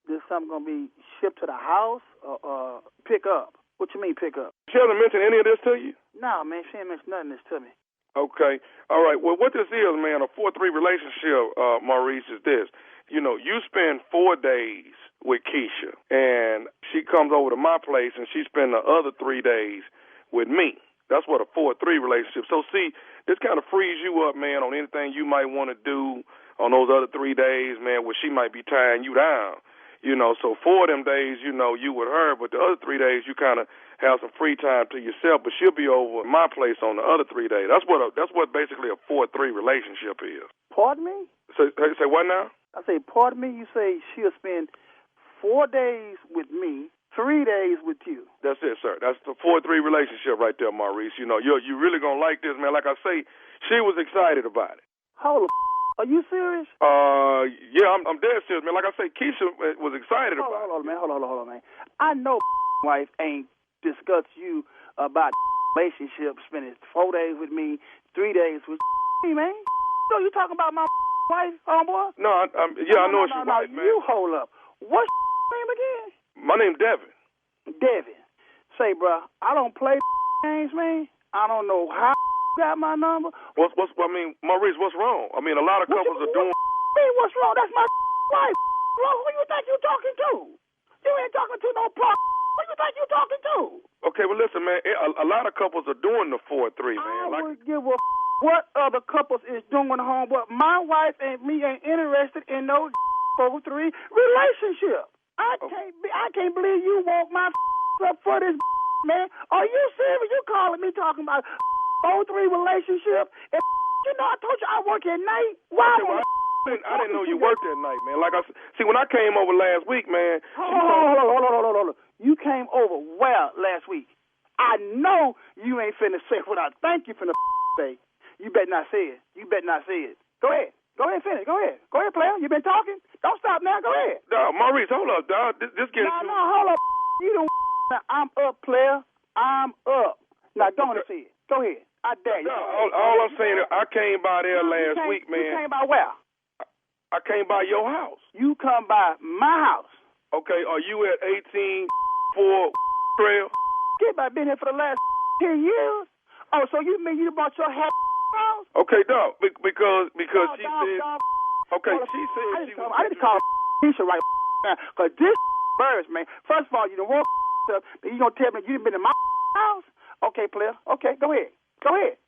This something going to be shipped to the house or pick up? What you mean pick up? She hasn't mentioned any of this to you? No, man, she ain't mentioned nothing of this to me. Okay. All right. Well, what this is, man, a 4-3 relationship, Maurice, is this. You spend 4 days with Keisha, and she comes over to my place, and she spends the other 3 days with me. That's what a 4-3 relationship. So, see, this kind of frees you up, man, on anything you might want to do on those other 3 days, man, where she might be tying you down. So 4 of them days, you with her, but the other 3 days you kind of have some free time to yourself. But she'll be over at my place on the other 3 days. That's what basically a 4-3 relationship is. Pardon me? Say what now? I say, pardon me. You say she'll spend 4 days with me, 3 days with you. That's it, sir. That's the 4-3 relationship right there, Maurice. You really gonna like this, man. Like I say, she was excited about it. Hold on. Are you serious? Yeah, I'm dead serious, man. Like I say, Keisha was excited about it. Hold on, man. I know wife ain't discussed you about relationship, spending 4 days with me, 3 days with me, man. So you talking about my wife, homeboy? No, I know it's your wife, man. You hold up. What's name again? My name's Devin. Devin. Say, bro, I don't play games, man. I don't know how got my number. Maurice, what's wrong? I mean, a lot of couples are doing. What's wrong? That's my wife. Bro, who you think you talking to? You ain't talking to no pro. Who you think you talking to? Okay, well, listen, man. A lot of couples are doing the 4-3, man. I would give a what other couples is doing, homeboy. My wife and me ain't interested in no 4-3 relationship. I can't believe you want my up for this, man. Are you serious? You calling me talking about 4-3 relationship? And I told you I work at night. Why? I didn't know you worked at night, man. Like I see, when I came over last week, man. Hold on. You came over well last week. I know you ain't finna say what I think you finna say. You better not say it. Go ahead. Go ahead, finish. Go ahead. Go ahead, player. You been talking? Don't stop now. Go ahead. Dog, Maurice, hold up, dog. This getting too... No, hold up. You don't. I'm up, player. I'm up. Now, go on and see it. Go ahead. I dare you. All I'm saying is I came by there last week, man. You came by where? I came by your house. You come by my house. Okay, are you at 18-4 Trail? Get by been here for the last 10 years. Oh, so you mean you bought your house? Okay, dog. Because she said. Okay, she said she was. I need to call Keisha right now because this birds, man. First of all, you don't want stuff, but you gonna tell me you done been in my house? Okay, player. Okay, go ahead. Go ahead.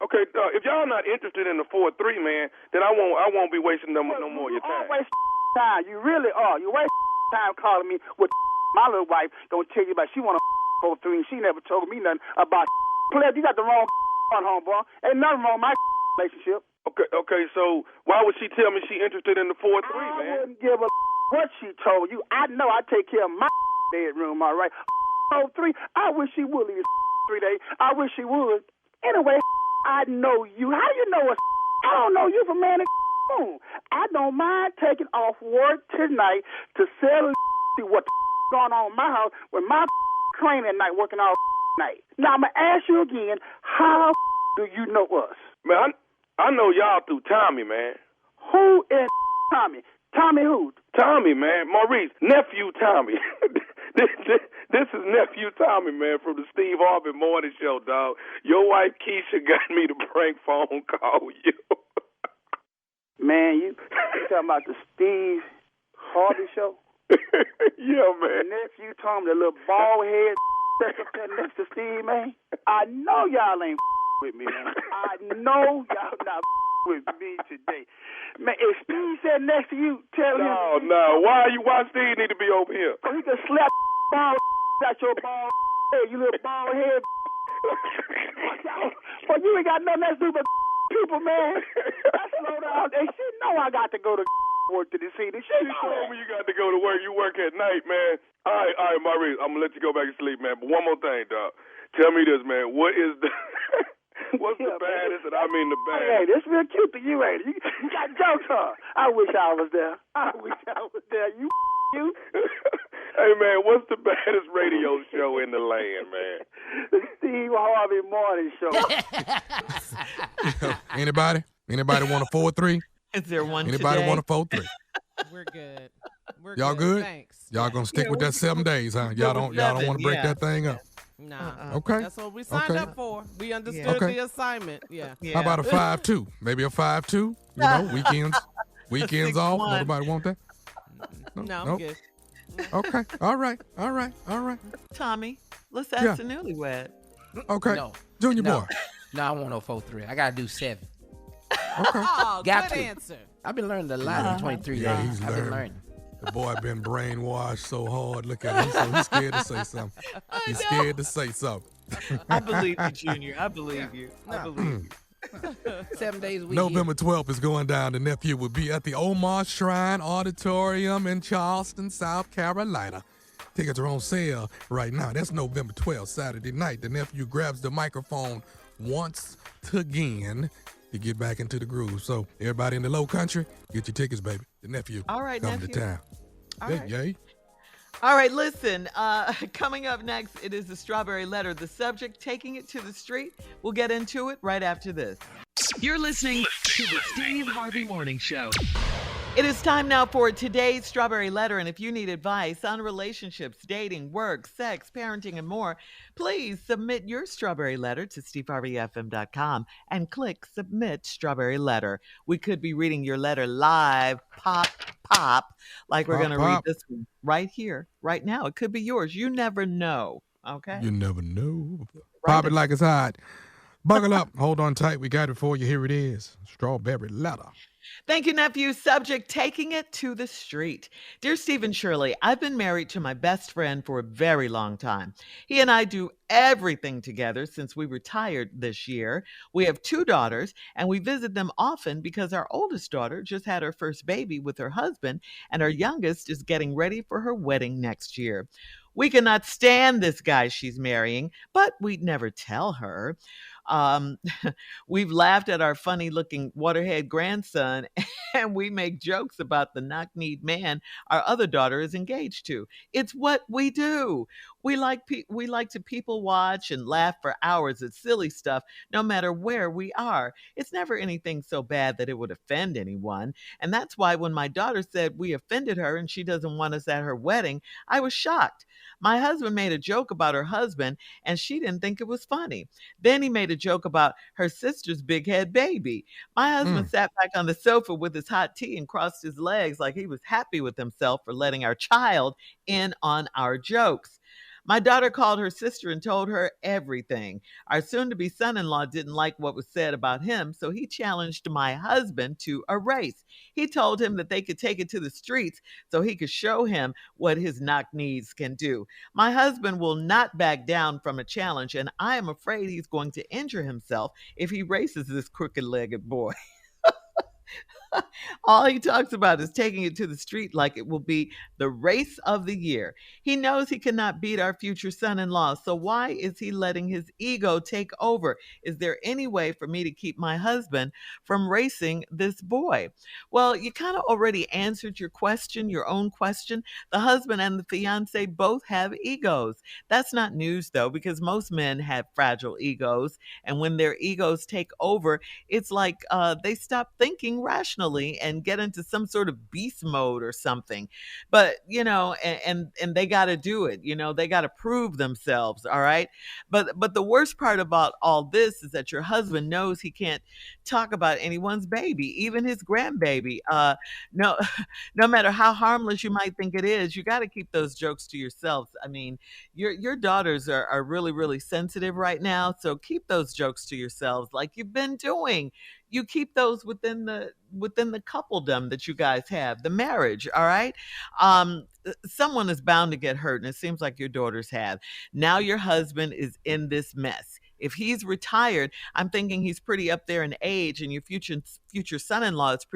Okay, if y'all not interested in the 4-3, man, then I won't be wasting no more of your time. You waste time. You really are. You waste time calling me with my little wife. Gonna tell you about she want a 4-3 and she never told me nothing about. Player, you got the wrong on home, boy. Ain't nothing wrong with my relationship. Okay, so why would she tell me she interested in the 4-3, man? I wouldn't give a what she told you. I know I take care of my bedroom, all right? 3, I wish she would leave 3 days. I wish she would. Anyway, I know you. How you know us? I don't know you from man and moon. I don't mind taking off work tonight to sell see what's going on in my house with my crane at night working all night. Now, I'm going to ask you again, how do you know us? Man, I know y'all through Tommy, man. Who is Tommy? Tommy who? Tommy, man. Maurice, nephew Tommy. This is nephew Tommy, man, from the Steve Harvey Morning Show, dog. Your wife Keisha got me to prank phone call you. Man, you talking about the Steve Harvey Show? Yeah, man. Nephew Tommy, the little bald head that's up there next to Steve, man. I know y'all ain't with me, man. I know y'all not with me today. Man, if Steve said next to you, tell him. No. Why Steve need to be over here? So he can slap bald out your bald head, you little bald head. But you ain't got nothing else to do but people, man. Slow down. They should know I got to go to work to the city. She told me you got to go to work. You work at night, man. All right, Maurice, I'm going to let you go back to sleep, man. But one more thing, dog. Tell me this, man. What is the... What's the baddest, and I mean the baddest? Hey, this real cute to you, ain't it? You got jokes, huh? I wish I was there. You. Hey, man, what's the baddest radio show in the land, man? The Steve Harvey Morning Show. Anybody want a 4-3? Is there one Anybody today? want a 4-3? We're good. Y'all good? Thanks. Y'all gonna stick with that 7 days, huh? Y'all don't want to break that thing up. Nah. Okay. That's what we signed up for. We understood the assignment. Yeah. How about a 5-2? Maybe a 5-2? You know, weekends off. Nobody want that? No, I'm good. Okay. All right. Tommy, let's ask the newlywed. Okay. No. Junior boy. No, I want no 4-3. I gotta do 7. Okay. Oh, Got good to. answer. I've been learning a lot in 23 Yeah, days. he's I've been learning. learning. The boy been brainwashed so hard. Look at him. So he's scared to say something. He's scared to say something. I believe you, Junior. I believe you. I believe you. 7 days a week. November 12th is going down. The nephew will be at the Omar Shrine Auditorium in Charleston, South Carolina. Tickets are on sale right now. That's November 12th, Saturday night. The nephew grabs the microphone once again to get back into the groove. So everybody in the low country, get your tickets, baby. The nephew coming to town. All right. Yay. All right, listen, coming up next, it is the Strawberry Letter. The subject, taking it to the street. We'll get into it right after this. You're listening to the Steve Harvey Morning Show. It is time now for today's Strawberry Letter, and if you need advice on relationships, dating, work, sex, parenting, and more, please submit your Strawberry Letter to steveharveyfm.com and click Submit Strawberry Letter. We could be reading your letter live, pop, like we're going to read this one right here, right now. It could be yours. You never know, okay? You never know. Pop it like it's hot. Buckle up. Hold on tight. We got it for you. Here it is. Strawberry Letter. Thank you, nephew. Subject, taking it to the street. Dear Steve and Shirley, I've been married to my best friend for a very long time. He and I do everything together since we retired this year. We have 2 daughters, and we visit them often because our oldest daughter just had her first baby with her husband, and our youngest is getting ready for her wedding next year. We cannot stand this guy she's marrying, but we'd never tell her. Um, we've laughed at our funny looking waterhead grandson, and we make jokes about the knock-kneed man our other daughter is engaged to. It's what we do. We like to people watch and laugh for hours at silly stuff, no matter where we are. It's never anything so bad that it would offend anyone. And that's why when my daughter said we offended her and she doesn't want us at her wedding, I was shocked. My husband made a joke about her husband, and she didn't think it was funny. Then he made a joke about her sister's big head baby. My husband sat back on the sofa with his hot tea and crossed his legs like he was happy with himself for letting our child in on our jokes. My daughter called her sister and told her everything. Our soon to be son in law didn't like what was said about him, so he challenged my husband to a race. He told him that they could take it to the streets so he could show him what his knock knees can do. My husband will not back down from a challenge, and I am afraid he's going to injure himself if he races this crooked legged boy. All he talks about is taking it to the street like it will be the race of the year. He knows he cannot beat our future son-in-law, so why is he letting his ego take over? Is there any way for me to keep my husband from racing this boy? Well, you kind of already answered your question, your own question. The husband and the fiance both have egos. That's not news, though, because most men have fragile egos, and when their egos take over, it's like they stop thinking rationally and get into some sort of beast mode or something. But and they got to do it. They got to prove themselves. All right. But the worst part about all this is that your husband knows he can't talk about anyone's baby, even his grandbaby. No, no matter how harmless you might think it is, you got to keep those jokes to yourselves. I mean, your daughters are really, really sensitive right now. So keep those jokes to yourselves like you've been doing. You keep those within the coupledom that you guys have, the marriage. All right. Someone is bound to get hurt, and it seems like your daughters have. Now your husband is in this mess. If he's retired, I'm thinking he's pretty up there in age, and your future son-in-law is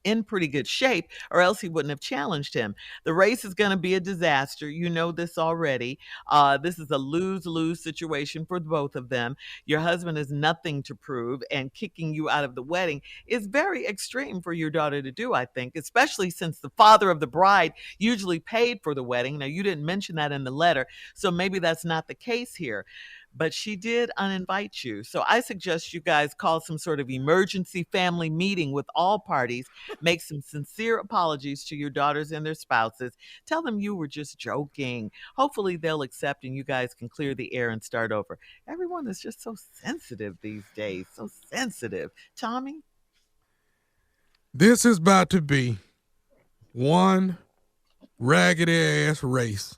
in pretty good shape, or else he wouldn't have challenged him. The race is going to be a disaster. You know this already. This is a lose-lose situation for both of them. Your husband has nothing to prove, and kicking you out of the wedding is very extreme for your daughter to do, I think, especially since the father of the bride usually paid for the wedding. Now, you didn't mention that in the letter, so maybe that's not the case here. But she did uninvite you. So I suggest you guys call some sort of emergency family meeting with all parties, make some sincere apologies to your daughters and their spouses. Tell them you were just joking. Hopefully they'll accept and you guys can clear the air and start over. Everyone is just so sensitive these days, so sensitive. Tommy? This is about to be one raggedy ass race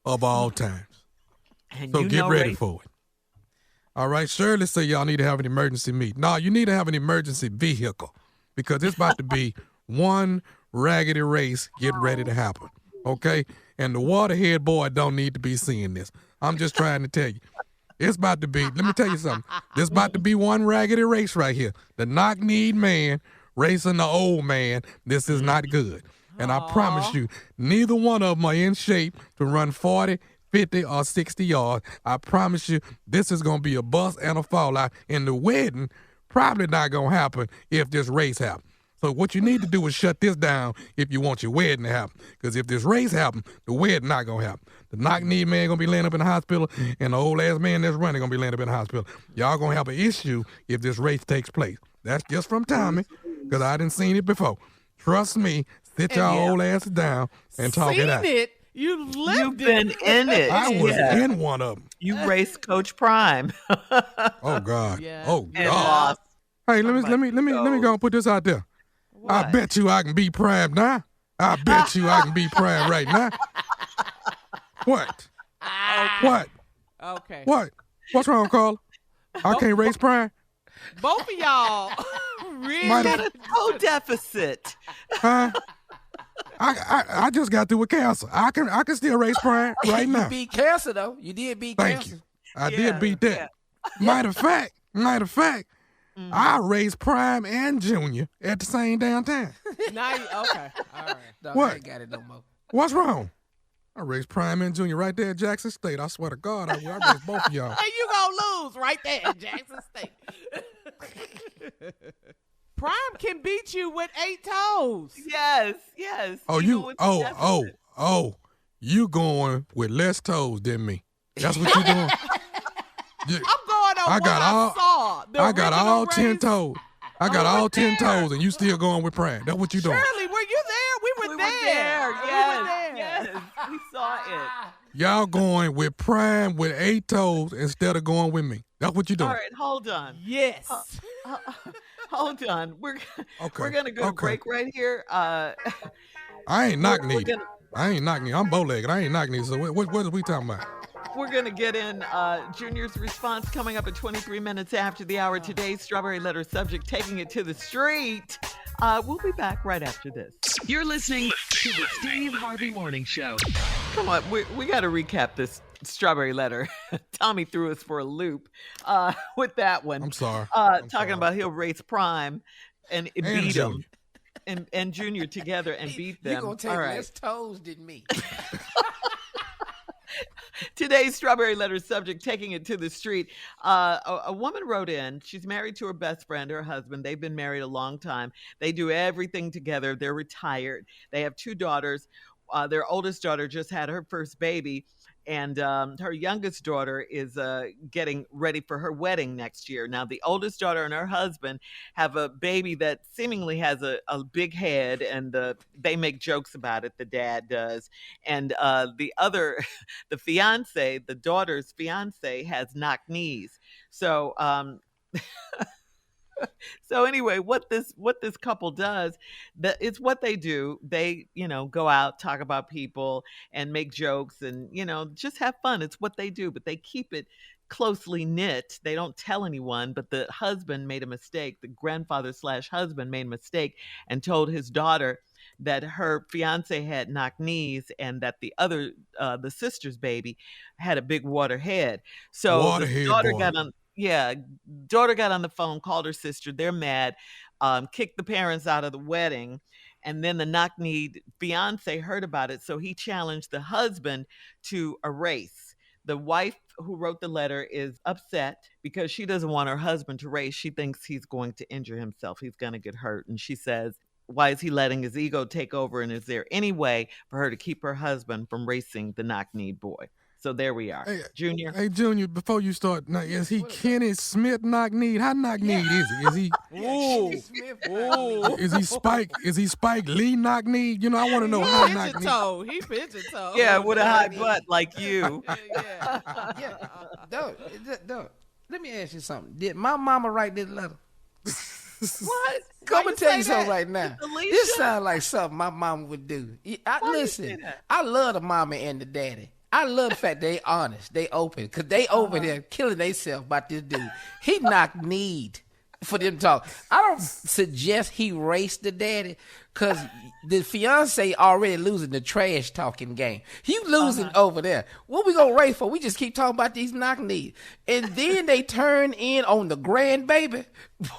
of all times. And so get ready for it. All right, Shirley said y'all need to have an emergency meeting. No, you need to have an emergency vehicle because it's about to be one raggedy race getting ready to happen, okay? And the waterhead boy don't need to be seeing this. I'm just trying to tell you. It's about to be, let me tell you something. There's about to be one raggedy race right here. The knock-kneed man racing the old man. This is not good. And I promise you, neither one of them are in shape to run 40, 50 or 60 yards. I promise you, this is going to be a bust and a fallout. And the wedding probably not going to happen if this race happens. So what you need to do is shut this down if you want your wedding to happen. Because if this race happens, the wedding not going to happen. The knock-kneed man going to be laying up in the hospital, and the old-ass man that's running going to be laying up in the hospital. Y'all going to have an issue if this race takes place. That's just from Tommy, because I didn't seen it before. Trust me, sit y'all old asses down and talk it out. You've been in it. I was in one of them. You raced Coach Prime. Oh God. Yeah. Oh And God. lost. Hey, let me go and put this out there. What? I bet you I can beat Prime now. I bet you I can beat Prime right now. What? Okay. What? Okay. What? What's wrong, Carla? I can't race Prime. Both of y'all really Might Got a toe deficit. Huh? I just got through with cancer. I can still race Prime right You now. beat cancer, though. You did beat Thank cancer. you. I did beat that. Matter of fact, I raced Prime and Junior at the same damn time. now. Okay, all right. No, What? I ain't got it no more. What's wrong? I raised Prime and Junior right there at Jackson State. I swear to God, I raised both of y'all. And you gonna lose right there at Jackson State. Prime can beat you with 8 toes. Yes. Oh, you going with less toes than me. That's what you doing. I'm going on I saw. I got all 10 toes. I got all 10 toes, and you still going with Prime. That's what you doing. Shirley, were you there? We were there. Yes. We saw it. Y'all going with Prime with 8 toes instead of going with me. That's what you doing. All right, hold on. Yes. Hold on. We're going to go to break right here. I ain't knock-kneed. I'm bow-legged. I ain't knock-kneed. So what are we talking about? We're going to get in Junior's response coming up at 23 minutes after the hour. Today's Strawberry Letter subject, taking it to the street. We'll be back right after this. You're listening to the Steve Harvey Morning Show. Come on, we got to recap this Strawberry Letter. Tommy threw us for a loop with that one. I'm sorry. Talking about he'll race Prime and beat him. And Junior together and beat them. You're going to take less toes than me. Today's Strawberry Letter subject, taking it to the street. A woman wrote in. She's married to her best friend, her husband. They've been married a long time. They do everything together. They're retired. They have 2 daughters. Their oldest daughter just had her first baby. And her youngest daughter is getting ready for her wedding next year. Now, the oldest daughter and her husband have a baby that seemingly has a big head, and they make jokes about it, the dad does. And the fiance, the daughter's fiance, has knock knees. So, so anyway, what this couple does, it's what they do. They, go out, talk about people and make jokes and, just have fun. It's what they do, but they keep it closely knit. They don't tell anyone, but the husband made a mistake. The grandfather/husband made a mistake and told his daughter that her fiance had knock knees and that the other, the sister's baby had a big water head. So the daughter got on. Yeah, daughter got on the phone, called her sister. They're mad, kicked the parents out of the wedding. And then the knock-kneed fiance heard about it, so he challenged the husband to a race. The wife who wrote the letter is upset because she doesn't want her husband to race. She thinks he's going to injure himself. He's going to get hurt. And she says, why is he letting his ego take over? And is there any way for her to keep her husband from racing the knock-kneed boy? So there we are. Hey, Junior. Hey, Junior, before you start, now, is he Kenny Smith knock-kneed? How knock-kneed is he? Is he Is he Spike Lee knock-kneed? I want to know how knock-kneed. He pigeon toe. Yeah, with a high butt like you. Don't. Let me ask you something. Did my mama write this letter? What? Come and tell you something right now. This sounds like something my mama would do. Listen, I love the mama and the daddy. I love the fact they honest, they open, because they over there killing themselves about this dude. He knock-kneed for them to talk. I don't suggest he raced the daddy, because the fiance already losing the trash talking game. You losing over there. What we gonna race for? We just keep talking about these knock-knees. And then they turn in on the grandbaby.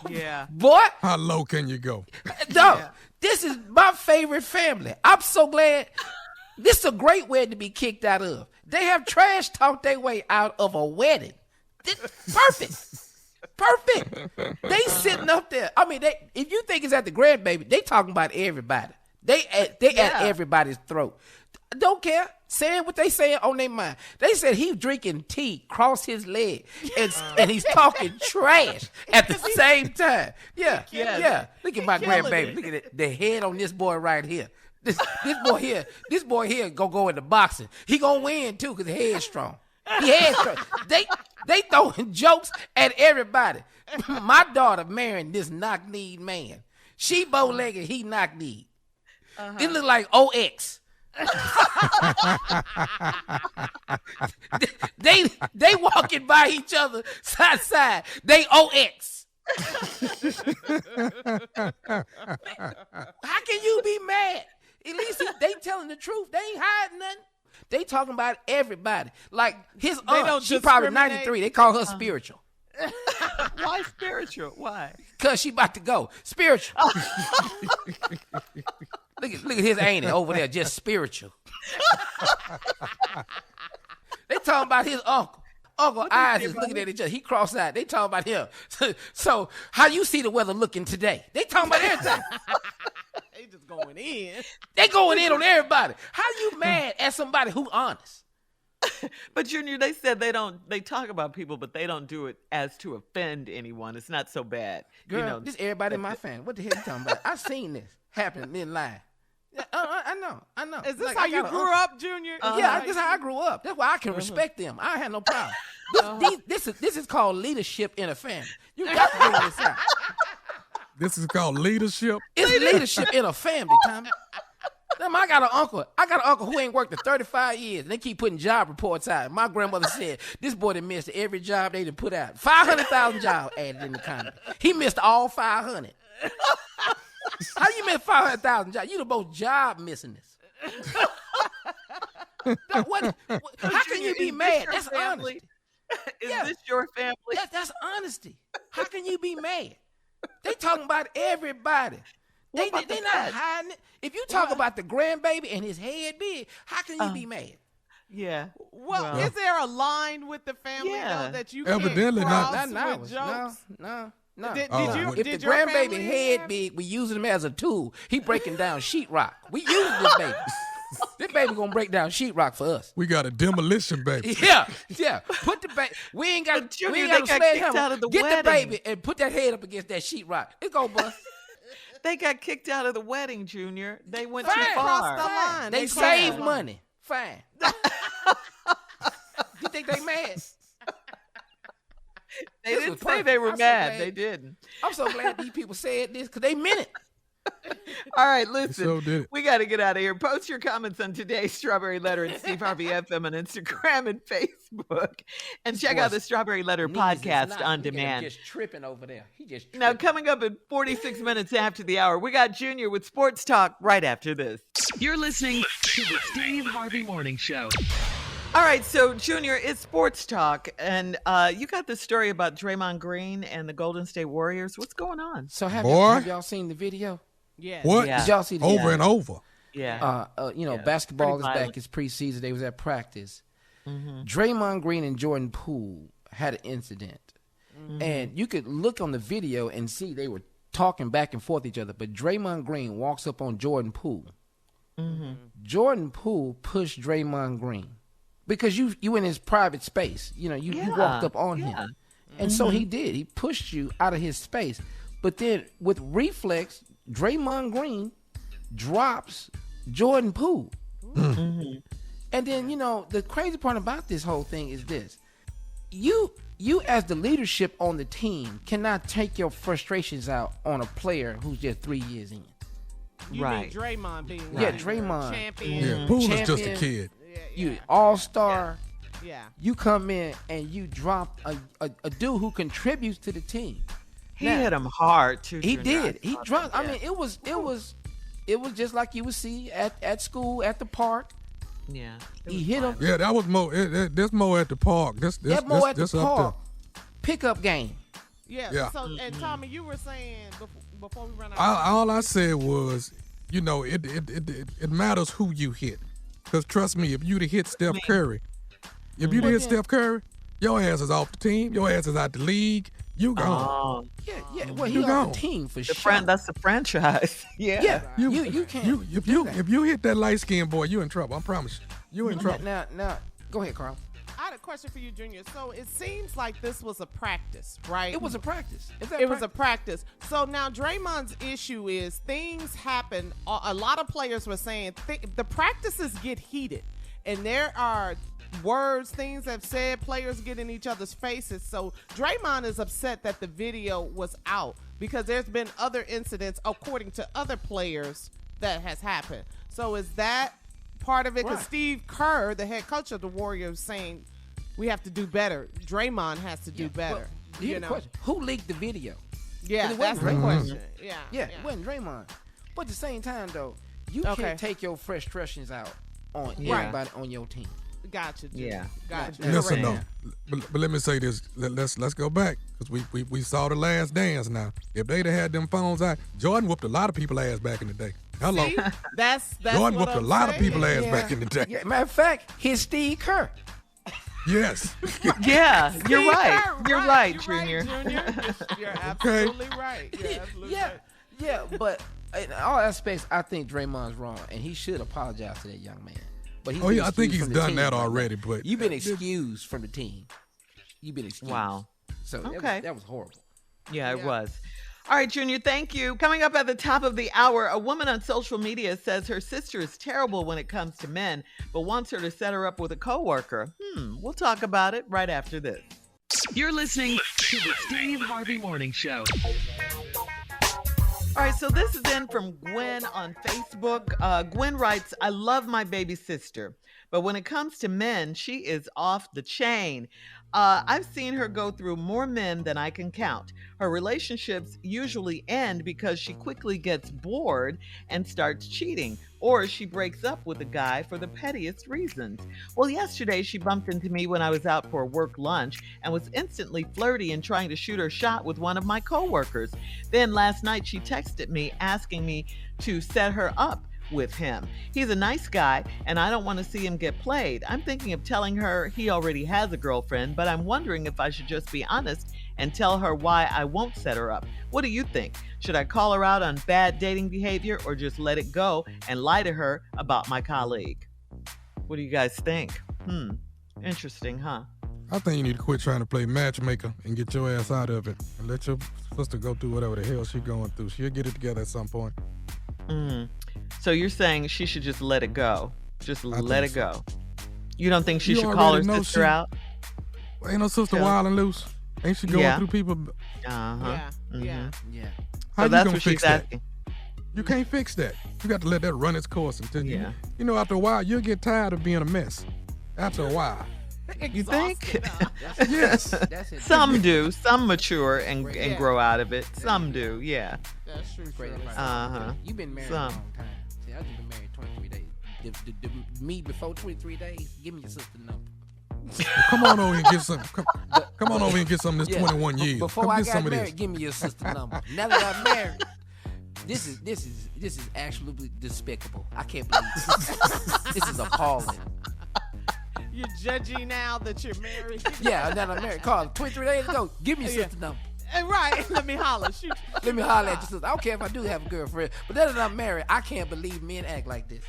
Yeah. Boy. How low can you go? No, this is my favorite family. I'm so glad. This is a great wedding to be kicked out of. They have trash talked their way out of a wedding. Perfect. They sitting up there. I mean, if you think it's at the grandbaby, they talking about everybody. They at everybody's throat. Don't care. Saying what they saying on their mind. They said he drinking tea, cross his leg, and he's talking trash at the same time. Yeah. Look at my grandbaby. Look at the head on this boy right here. This boy here gonna go into boxing. He gonna win too because his head's strong. They throwing jokes at everybody. My daughter marrying this knock-kneed man. She bow-legged, he knock-kneed. It look like OX. they walking by each other side to side. They OX. How can you be mad? At least they telling the truth. They ain't hiding nothing. They talking about everybody. Like his aunt, she probably 93. They call her spiritual. Why spiritual? Why? Because she about to go. Spiritual. Look at his ain't over there, just spiritual. They talking about his uncle. Uncle eyes is looking at each other. He cross-eyed. They talking about him. So how you see the weather looking today? They talking about everything. They just going in. They going in on everybody. How you mad at somebody who honest? But Junior, they said they talk about people, but they don't do it as to offend anyone. It's not so bad. Girl, this everybody in my family. What the hell you talking about? I seen this happen in live. I know. Is this how you grew up, Junior? Yeah, this is how I grew up. That's why I can respect them. I had no problem. This is called leadership in a family. You got to figure this out. This is called leadership. It's leadership in a family, Tommy. I got an uncle who ain't worked in 35 years, and they keep putting job reports out. My grandmother said this boy done missed every job they done put out. 500,000 jobs added in the economy. He missed all 500. How you miss 500,000 jobs? You the most job missingest. How can you be mad? That's honesty. Is this your family? That's honesty. How can you be mad? They talking about everybody. They not hiding it. If you talk about the grandbaby and his head big, how can you be mad? Yeah. Well, is there a line with the family though, that you Evidently can't cross not. with jokes? No. If the grandbaby head big, we using him as a tool. He breaking down sheetrock. We using this baby. This baby gonna break down sheetrock for us. We got a demolition baby. Yeah. Put the baby. We ain't got to sledgehammer. Get the baby and put that head up against that sheetrock. It go bust. They got kicked out of the wedding, Junior. They went too Fine. far. Crossed the line. They saved money. Fine. You think they mad? They didn't say they were mad. They didn't. I'm so glad these people said this because they meant it. All right, listen. So did it. We got to get out of here. Post your comments on today's Strawberry Letter at Steve Harvey FM on Instagram and Facebook. And check out the Strawberry Letter podcast on demand. Just tripping over there. He just tripping. Now, coming up at 46 minutes after the hour, we got Junior with Sports Talk right after this. You're listening to the Steve Harvey Morning Show. All right, so Junior, it's Sports Talk, and you got the story about Draymond Green and the Golden State Warriors. What's going on? So have y'all seen the video? Yeah. What? Yeah. Did y'all see the Over and over. Yeah. Basketball is Pretty back. It's preseason. They was at practice. Mm-hmm. Draymond Green and Jordan Poole had an incident. Mm-hmm. And you could look on the video and see they were talking back and forth each other. But Draymond Green walks up on Jordan Poole. Mm-hmm. Jordan Poole pushed Draymond Green because you in his private space. You walked up on him. And so he did. He pushed you out of his space. But then with reflex, Draymond Green drops Jordan Poole. Mm-hmm. And then, the crazy part about this whole thing is this. You as the leadership on the team cannot take your frustrations out on a player who's just 3 years in. You Right. mean Draymond being Draymond. champion. Yeah, Poole is just a Champion. kid. You all-star. Yeah. You come in and you drop a dude who contributes to the team. He hit him hard, too. He Junior. did. He dropped. I mean, it was just like you would see at school, at the park. Yeah. He hit him. Yeah, that was more. This more at the park. This more at the up park. Pickup game. Yeah. So, and Tommy, you were saying before we run out. All I said was, it matters who you hit. Because trust me, if you'd have hit Steph Curry, Steph Curry, your ass is off the team. Your ass is out the league. You gone. Yeah. Well, he You on gone. the team for sure. That's the franchise. Yeah. Yeah. You can't. If you hit that light skinned boy, you in trouble. I promise you. You in trouble. Now, go ahead, Carl. I had a question for you, Junior. So it seems like this was a practice, right? It was a practice. It was a practice. So now Draymond's issue is things happen. A lot of players were saying the practices get heated, and there are words, things have said, players get in each other's faces. So Draymond is upset that the video was out because there's been other incidents, according to other players, that has happened. So is that part of it? Because Steve Kerr, the head coach of the Warriors, saying we have to do better. Draymond has to do better. Well, question. Who leaked the video? Yeah, that's the Draymond. question. Yeah, it wasn't Draymond. But at the same time, though, you can't take your frustrations out on everybody on your team. Gotcha. Yeah. Gotcha. Listen, though, but let me say this. Let's go back because we saw the Last Dance. Now, if they'd have had them phones out, Jordan whooped a lot of people's ass back in the day. Hello. See? That's Jordan what whooped a I'm lot of saying. people's ass back in the day. Yeah, matter of fact, his Steve Kerr. Yes. Yeah, you're Steve right. Kerr, You're right, Junior. You're absolutely right. You're absolutely right. Yeah, but in all aspects, I think Draymond's wrong, and he should apologize to that young man. But he's I think he's done that already. But you've been excused from the team. You've been excused. Wow. So Okay. that was horrible. Yeah, it was. All right, Junior, thank you. Coming up at the top of the hour, a woman on social media says her sister is terrible when it comes to men, but wants her to set her up with a coworker. We'll talk about it right after this. You're listening to the Steve Harvey Morning Show. All right, so this is in from Gwen on Facebook. Gwen writes, I love my baby sister, but when it comes to men, she is off the chain. I've seen her go through more men than I can count. Her relationships usually end because she quickly gets bored and starts cheating, or she breaks up with a guy for the pettiest reasons. Well, yesterday she bumped into me when I was out for a work lunch and was instantly flirty and trying to shoot her shot with one of my coworkers. Then last night she texted me asking me to set her up with him. He's a nice guy, and I don't want to see him get played. I'm thinking of telling her he already has a girlfriend, but I'm wondering if I should just be honest and tell her why I won't set her up. What do you think? Should I call her out on bad dating behavior or just let it go and lie to her about my colleague? What do you guys think? Interesting, huh? I think you need to quit trying to play matchmaker and get your ass out of it and let your sister go through whatever the hell she's going through. She'll get it together at some point. So you're saying she should just let it go? Just let it go. You don't think she You should call her already know sister out? Ain't no sister wild and loose. Ain't she going through people? Uh-huh. Yeah. How So you that's gonna what fix she's that? asking. You can't fix that. You got to let that run its course until you know, after a while, you'll get tired of being a mess. After a while. You think? Yes. That's it. Some do. Some mature and grow out of it. Some do, yeah. That's true. Great advice. Uh-huh. You've been married a long time. See, I've just been married 23 days. Me before 23 days, give me your sister number. Come on over and get some. Come on over and get some of this 21 years. Before Come I get got some of married, this. give me your sister number. Now that I'm married, this is absolutely despicable. I can't believe this. This is appalling. You're judging now that you're married. Yeah, now that I'm married. Call 23 days ago. Give me your sister number. Right. Let me holler. Shoot. Let me holler at your sister. I don't care if I do have a girlfriend, but now that I'm married, I can't believe men act like this.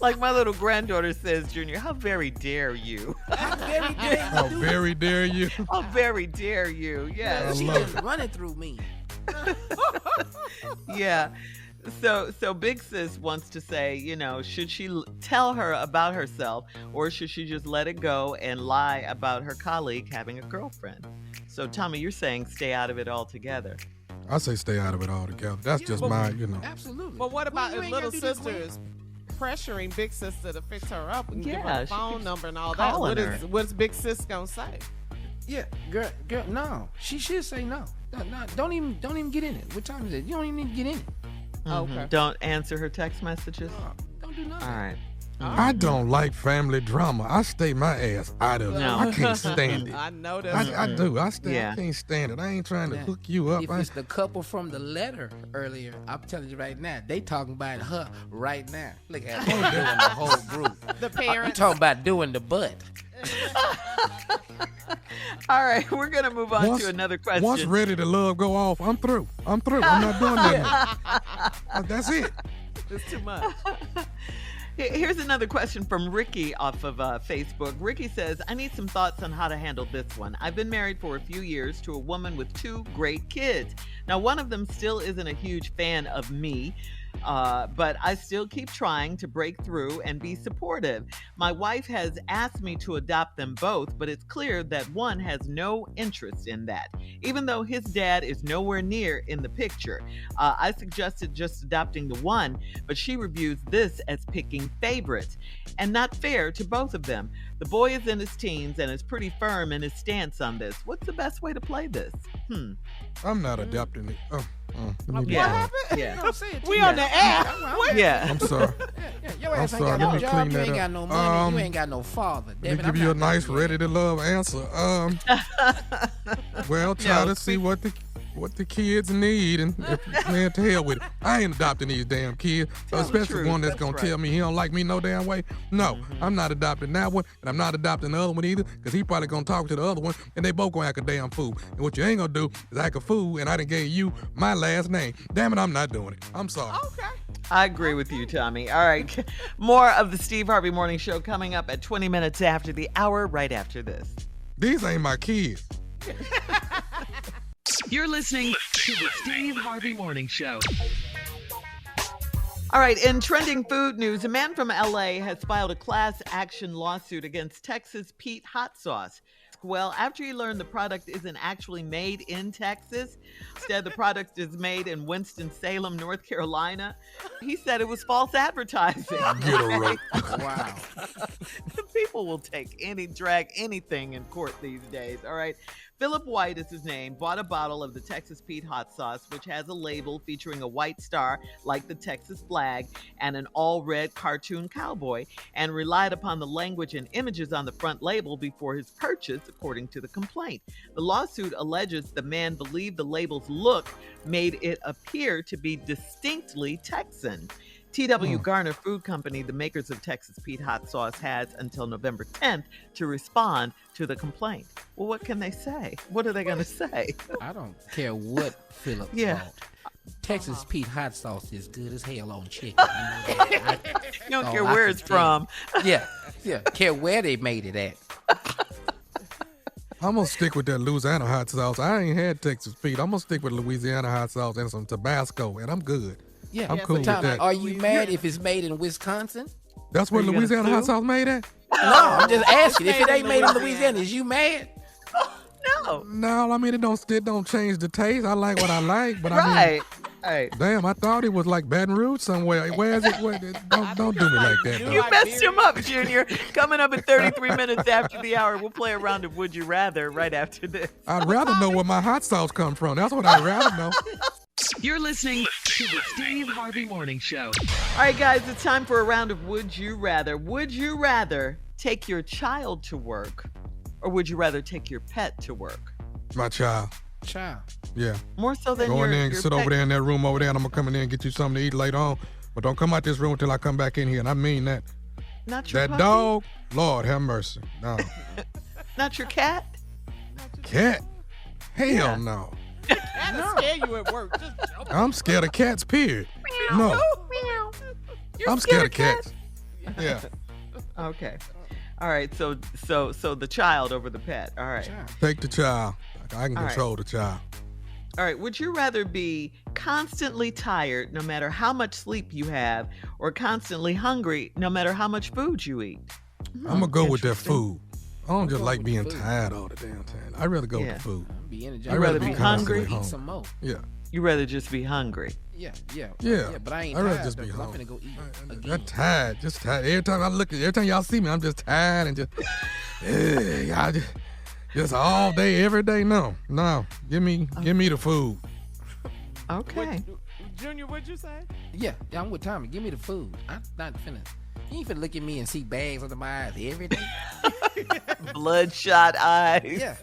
Like my little granddaughter says, Junior, how very dare you? How very dare you How do very dare you. How very dare you? Yes. She love just running through me. Yeah. So Big Sis wants to say, you know, should she tell her about herself or should she just let it go and lie about her colleague having a girlfriend? So Tommy, you're saying stay out of it altogether. I say stay out of it altogether. That's just my, Absolutely. But what about You if ain't little gotta do this, sister is pressuring Big Sister to fix her up and give her Yeah, a she phone keeps number and all that? calling her. What's Big Sis gonna say? Yeah, girl, no. She should say no. No, don't even get in it. What time is it? You don't even need to get in it. Okay. Don't answer her text messages. Don't do nothing. All right. I don't like family drama. I stay my ass out of it. No. I can't stand it. I know that. I do. I Yeah. can't stand it. I ain't trying to hook you up. If it's the couple from the letter earlier, I'm telling you right now, they talking about her right now. Look at her doing the whole group. The I'm parents. talking about doing the butt. All right, we're gonna move on to another question. Once Ready to Love go off, I'm through. I'm not doing that. That's it. It's too much. Here's another question from Ricky off of Facebook. Ricky says, I need some thoughts on how to handle this one. I've been married for a few years to a woman with 2 great kids. Now, one of them still isn't a huge fan of me, but I still keep trying to break through and be supportive. My wife has asked me to adopt them both, but it's clear that one has no interest in that, even though his dad is nowhere near in the picture. I suggested just adopting the one, but she reviews this as picking favorites and not fair to both of them. The boy is in his teens and is pretty firm in his stance on this. What's the best way to play this? I'm not adopting it. What Yeah. happened? Yeah. Don't say it to We me. on the air. Yeah. I'm sorry. Yeah, your ass I'm ain't sorry. got no Let me job, clean you that ain't got up. no money, you ain't got no father. Let Damn me it, give I'm you a not nice done yet. Ready to Love answer. Well, try to see what what the kids need, and man, to hell with it. I ain't adopting these damn kids, especially one that's gonna tell me he don't like me no damn way. No, I'm not adopting that one, and I'm not adopting the other one either, because he probably gonna talk to the other one, and they both gonna act a damn fool. And what you ain't gonna do is act a fool, and I done gave you my last name. Damn it, I'm not doing it. I'm sorry. Okay. I agree with you, Tommy. All right. More of the Steve Harvey Morning Show coming up at 20 minutes after the hour, right after this. These ain't my kids. You're listening to the Steve Harvey Morning Show. All right, in trending food news, a man from LA has filed a class action lawsuit against Texas Pete hot sauce. Well, after he learned the product isn't actually made in Texas, instead the product is made in Winston-Salem, North Carolina, he said it was false advertising. Get a rope. Wow. People will drag anything in court these days, all right? Philip White is his name, bought a bottle of the Texas Pete hot sauce, which has a label featuring a white star like the Texas flag and an all-red cartoon cowboy, and relied upon the language and images on the front label before his purchase, according to the complaint. The lawsuit alleges the man believed the label's look made it appear to be distinctly Texan. T.W. Garner Food Company, the makers of Texas Pete hot sauce, has until November 10th to respond to the complaint. Well, what can they say? What are they going to say? I don't care what Philip bought. Texas Pete hot sauce is good as hell on chicken. You don't care where it's from. Yeah. Care where they made it at. I'm going to stick with that Louisiana hot sauce. I ain't had Texas Pete. I'm going to stick with Louisiana hot sauce and some Tabasco, and I'm good. Yeah, I'm cool with that. Are you mad if it's made in Wisconsin? That's where Louisiana hot sauce made at? No, I'm just asking. If it ain't made in Louisiana, is you mad? No, I mean, it don't change the taste. I like what I like, but I mean, damn, I thought it was like Baton Rouge somewhere. Where is it? Don't do me like that, though. You messed him up, Junior. Coming up in 33 minutes after the hour, we'll play a round of Would You Rather right after this. I'd rather know where my hot sauce comes from. That's what I'd rather know. You're listening to the Steve Harvey Morning Show. All right, guys, it's time for a round of Would You Rather. Would you rather take your child to work, or would you rather take your pet to work? My child. Yeah. More so than Go in there and your sit pet. over there in that room over there, and I'm going to come in there and get you something to eat later on. But don't come out this room until I come back in here, and I mean that. Not your That puppy? dog, Lord have mercy. No. Not your cat? Cat? Hell no. That'll scare you at work. Just jump. I'm scared of cats, period. No. I'm scared of cats. Yeah. Okay. All right. So the child over the pet. All right. Take the child. I can control the child. All right. Would you rather be constantly tired no matter how much sleep you have, or constantly hungry no matter how much food you eat? I'm going to go with that food. I don't just like being tired all the damn time. I'd rather go with the food. You'd rather be hungry? Eat some more. Yeah. You'd rather just be hungry? Yeah. But I ain't I'd rather tired, just be though, 'cause I'm hungry. finna go eat again. I'm tired, just tired. Every time y'all see me, I'm just tired and just, just all day, every day. No, give me the food. Okay. Junior, what'd you say? Yeah, I'm with Tommy. Give me the food. I'm not finna. You ain't finna look at me and see bags under my eyes every day. Bloodshot eyes. Yeah.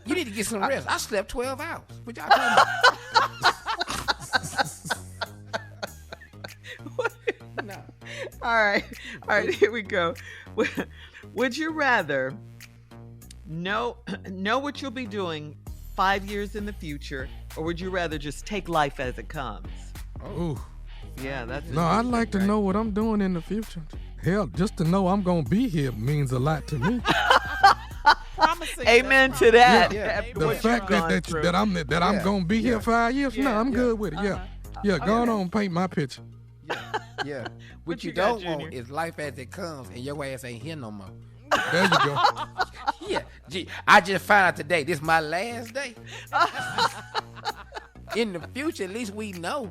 You need to get some rest. I slept 12 hours. What y'all talking about? No. All right, here we go. Would you rather know what you'll be doing 5 years in the future, or would you rather just take life as it comes? Ooh. Yeah, that's No, I'd like to know what I'm doing in the future. Hell, just to know I'm going to be here means a lot to me. Amen to that. The fact that I'm going to be here 5 years from now, I'm good with it. Yeah, go on and paint my picture. Yeah. What you don't want is life as it comes, and your ass ain't here no more. There you go. Yeah. Gee, I just found out today, this is my last day. In the future, at least we know.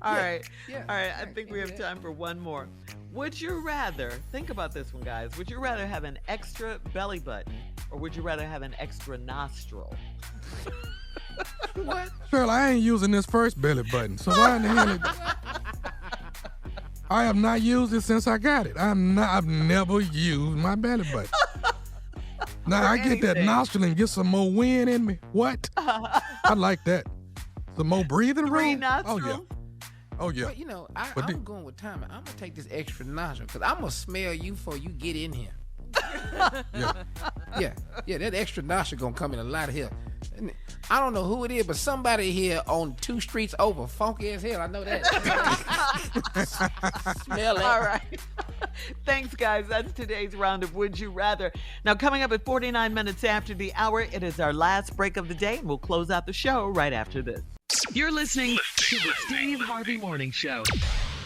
All right. I think we have time for one more. Would you rather, think about this one, guys. Would you rather have an extra belly button, or would you rather have an extra nostril? What? Girl, I ain't using this first belly button, so why in the hell? I have not used it since I got it. I've never used my belly button. Now I get that nostril and get some more wind in me. What? I like that. Some more breathing room. Oh yeah. Oh yeah. But you know, I'm going with Tommy. I'm gonna take this extra nostril because I'm gonna smell you before you get in here. Yeah. That extra nostril gonna come in a lot of here. And I don't know who it is, but somebody here on 2 streets over, funky as hell. I know that. Smell it. All right. Thanks, guys. That's today's round of Would You Rather. Now, coming up at 49 minutes after the hour, it is our last break of the day, and we'll close out the show right after this. You're listening to the Steve Harvey Morning Show.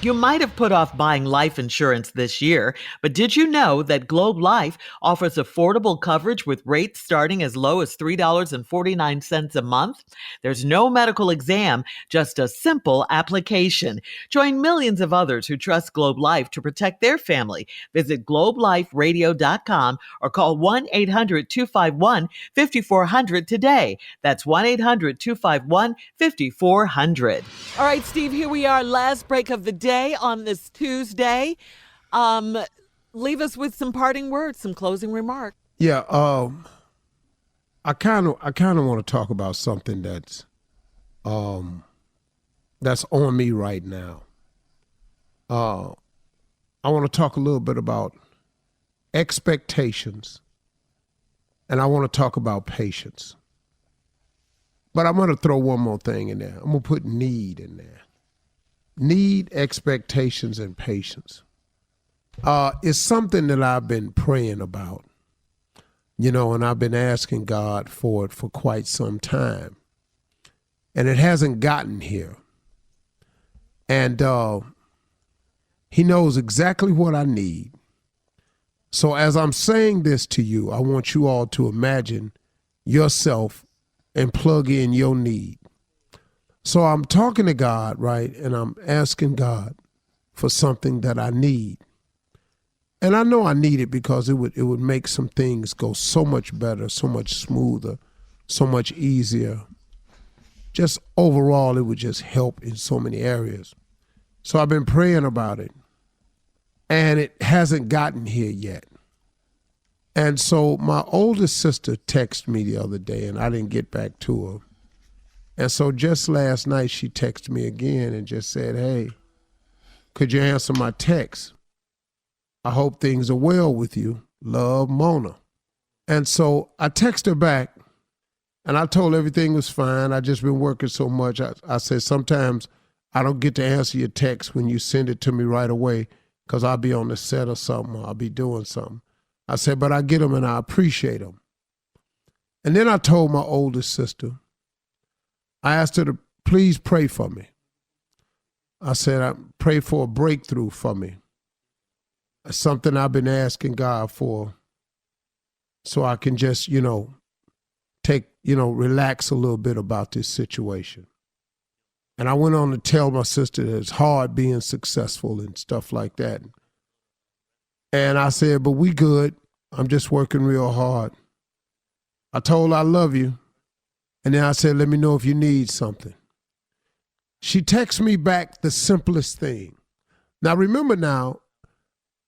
You might have put off buying life insurance this year, but did you know that Globe Life offers affordable coverage with rates starting as low as $3.49 a month? There's no medical exam, just a simple application. Join millions of others who trust Globe Life to protect their family. Visit globeliferadio.com or call 1-800-251-5400 today. That's 1-800-251-5400. All right, Steve, here we are, last break of the day on this Tuesday. Leave us with some parting words, some closing remarks. Yeah, I kind of want to talk about something that's on me right now. I want to talk a little bit about expectations, and I want to talk about patience. But I'm going to throw one more thing in there. I'm going to put need in there. Need, expectations, and patience. It's something that I've been praying about, and I've been asking God for it for quite some time. And it hasn't gotten here. And He knows exactly what I need. So as I'm saying this to you, I want you all to imagine yourself and plug in your need. So I'm talking to God, right, and I'm asking God for something that I need. And I know I need it because it would make some things go so much better, so much smoother, so much easier. Just overall, it would just help in so many areas. So I've been praying about it, and it hasn't gotten here yet. And so my oldest sister texted me the other day, and I didn't get back to her. And so just last night, she texted me again and just said, hey, could you answer my text? I hope things are well with you. Love, Mona. And so I texted her back, and I told her everything was fine. I just been working so much. I said, sometimes I don't get to answer your text when you send it to me right away because I'll be on the set or something, or I'll be doing something. I said, but I get them and I appreciate them. And then I told my oldest sister, I asked her to please pray for me. I said, I pray for a breakthrough for me. It's something I've been asking God for so I can just, relax a little bit about this situation. And I went on to tell my sister that it's hard being successful and stuff like that. And I said, but we good. I'm just working real hard. I told her I love you. And then I said, let me know if you need something. She texts me back the simplest thing. Now, remember now,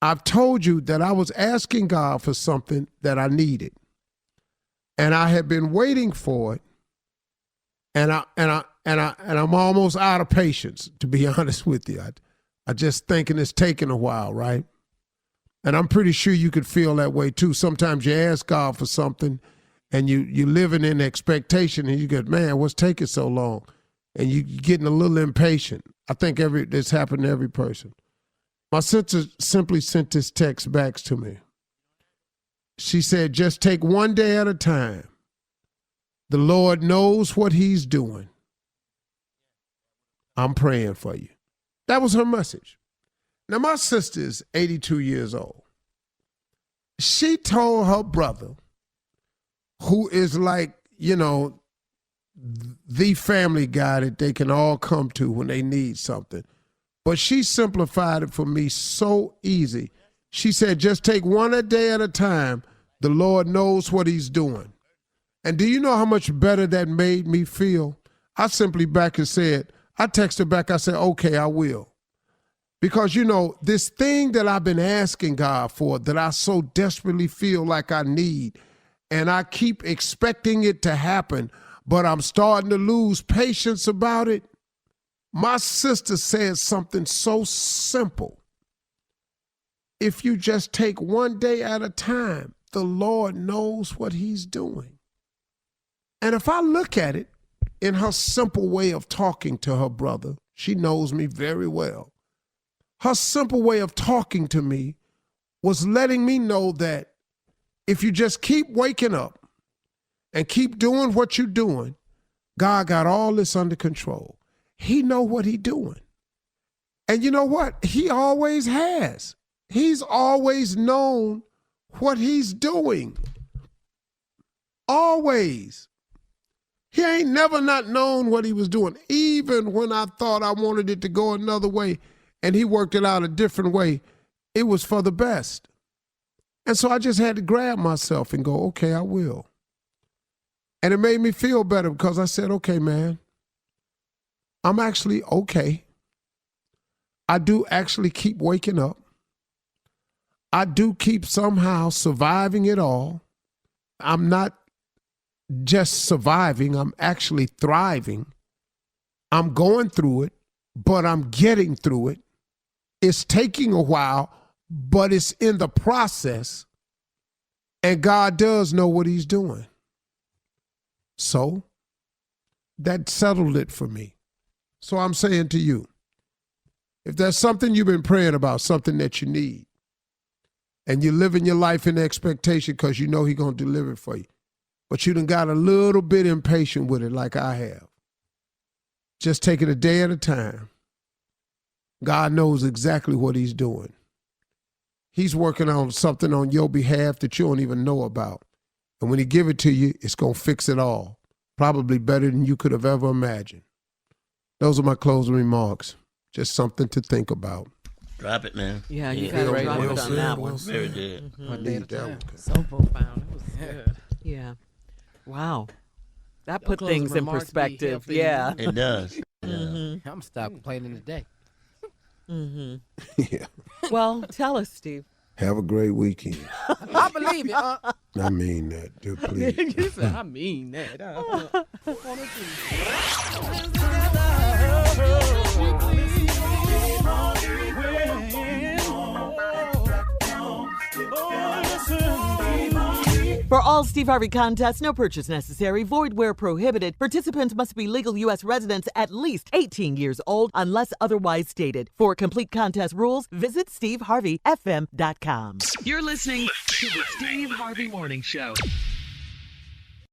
I've told you that I was asking God for something that I needed. And I had been waiting for it. And I'm almost out of patience, to be honest with you. I just thinking it's taking a while, right? And I'm pretty sure you could feel that way too. Sometimes you ask God for something and you living in expectation and you go, man, what's taking so long? And you getting a little impatient. I think this happened to every person. My sister simply sent this text back to me. She said, just take one day at a time. The Lord knows what he's doing. I'm praying for you. That was her message. Now, my sister is 82 years old. She told her brother, who is like, the family guy that they can all come to when they need something. But she simplified it for me so easy. She said, just take one a day at a time. The Lord knows what he's doing. And do you know how much better that made me feel? I simply back and said, I texted back, I said, okay, I will. Because, this thing that I've been asking God for that I so desperately feel like I need, and I keep expecting it to happen, but I'm starting to lose patience about it. My sister said something so simple. If you just take one day at a time, the Lord knows what he's doing. And if I look at it in her simple way of talking to her brother, she knows me very well. Her simple way of talking to me was letting me know that if you just keep waking up and keep doing what you're doing, God got all this under control. He know what he's doing. And you know what? He always has. He's always known what he's doing. Always. He ain't never not known what he was doing. Even when I thought I wanted it to go another way and he worked it out a different way, it was for the best. And so I just had to grab myself and go, okay, I will. And it made me feel better because I said, okay, man, I'm actually okay. I do actually keep waking up. I do keep somehow surviving it all. I'm not just surviving, I'm actually thriving. I'm going through it, but I'm getting through it. It's taking a while, but it's in the process, and God does know what he's doing. So that settled it for me. So I'm saying to you, if there's something you've been praying about, something that you need, and you're living your life in expectation because you know he's going to deliver it for you, but you done got a little bit impatient with it like I have, just take it a day at a time. God knows exactly what he's doing. He's working on something on your behalf that you don't even know about. And when he give it to you, it's going to fix it all, probably better than you could have ever imagined. Those are my closing remarks. Just something to think about. Drop it, man. Yeah, you got to drop it on that one. Very good. I need that one. So profound. It was good. Yeah. Wow. That put things in perspective. Yeah. It does. I'm going to stop complaining today. Yeah. Well, tell us, Steve. Have a great weekend. I believe it. I mean that, dude, please. You said, I mean that. For all Steve Harvey contests, no purchase necessary, void where prohibited. Participants must be legal U.S. residents at least 18 years old unless otherwise stated. For complete contest rules, visit SteveHarveyFM.com. You're listening to the Steve Harvey Morning Show.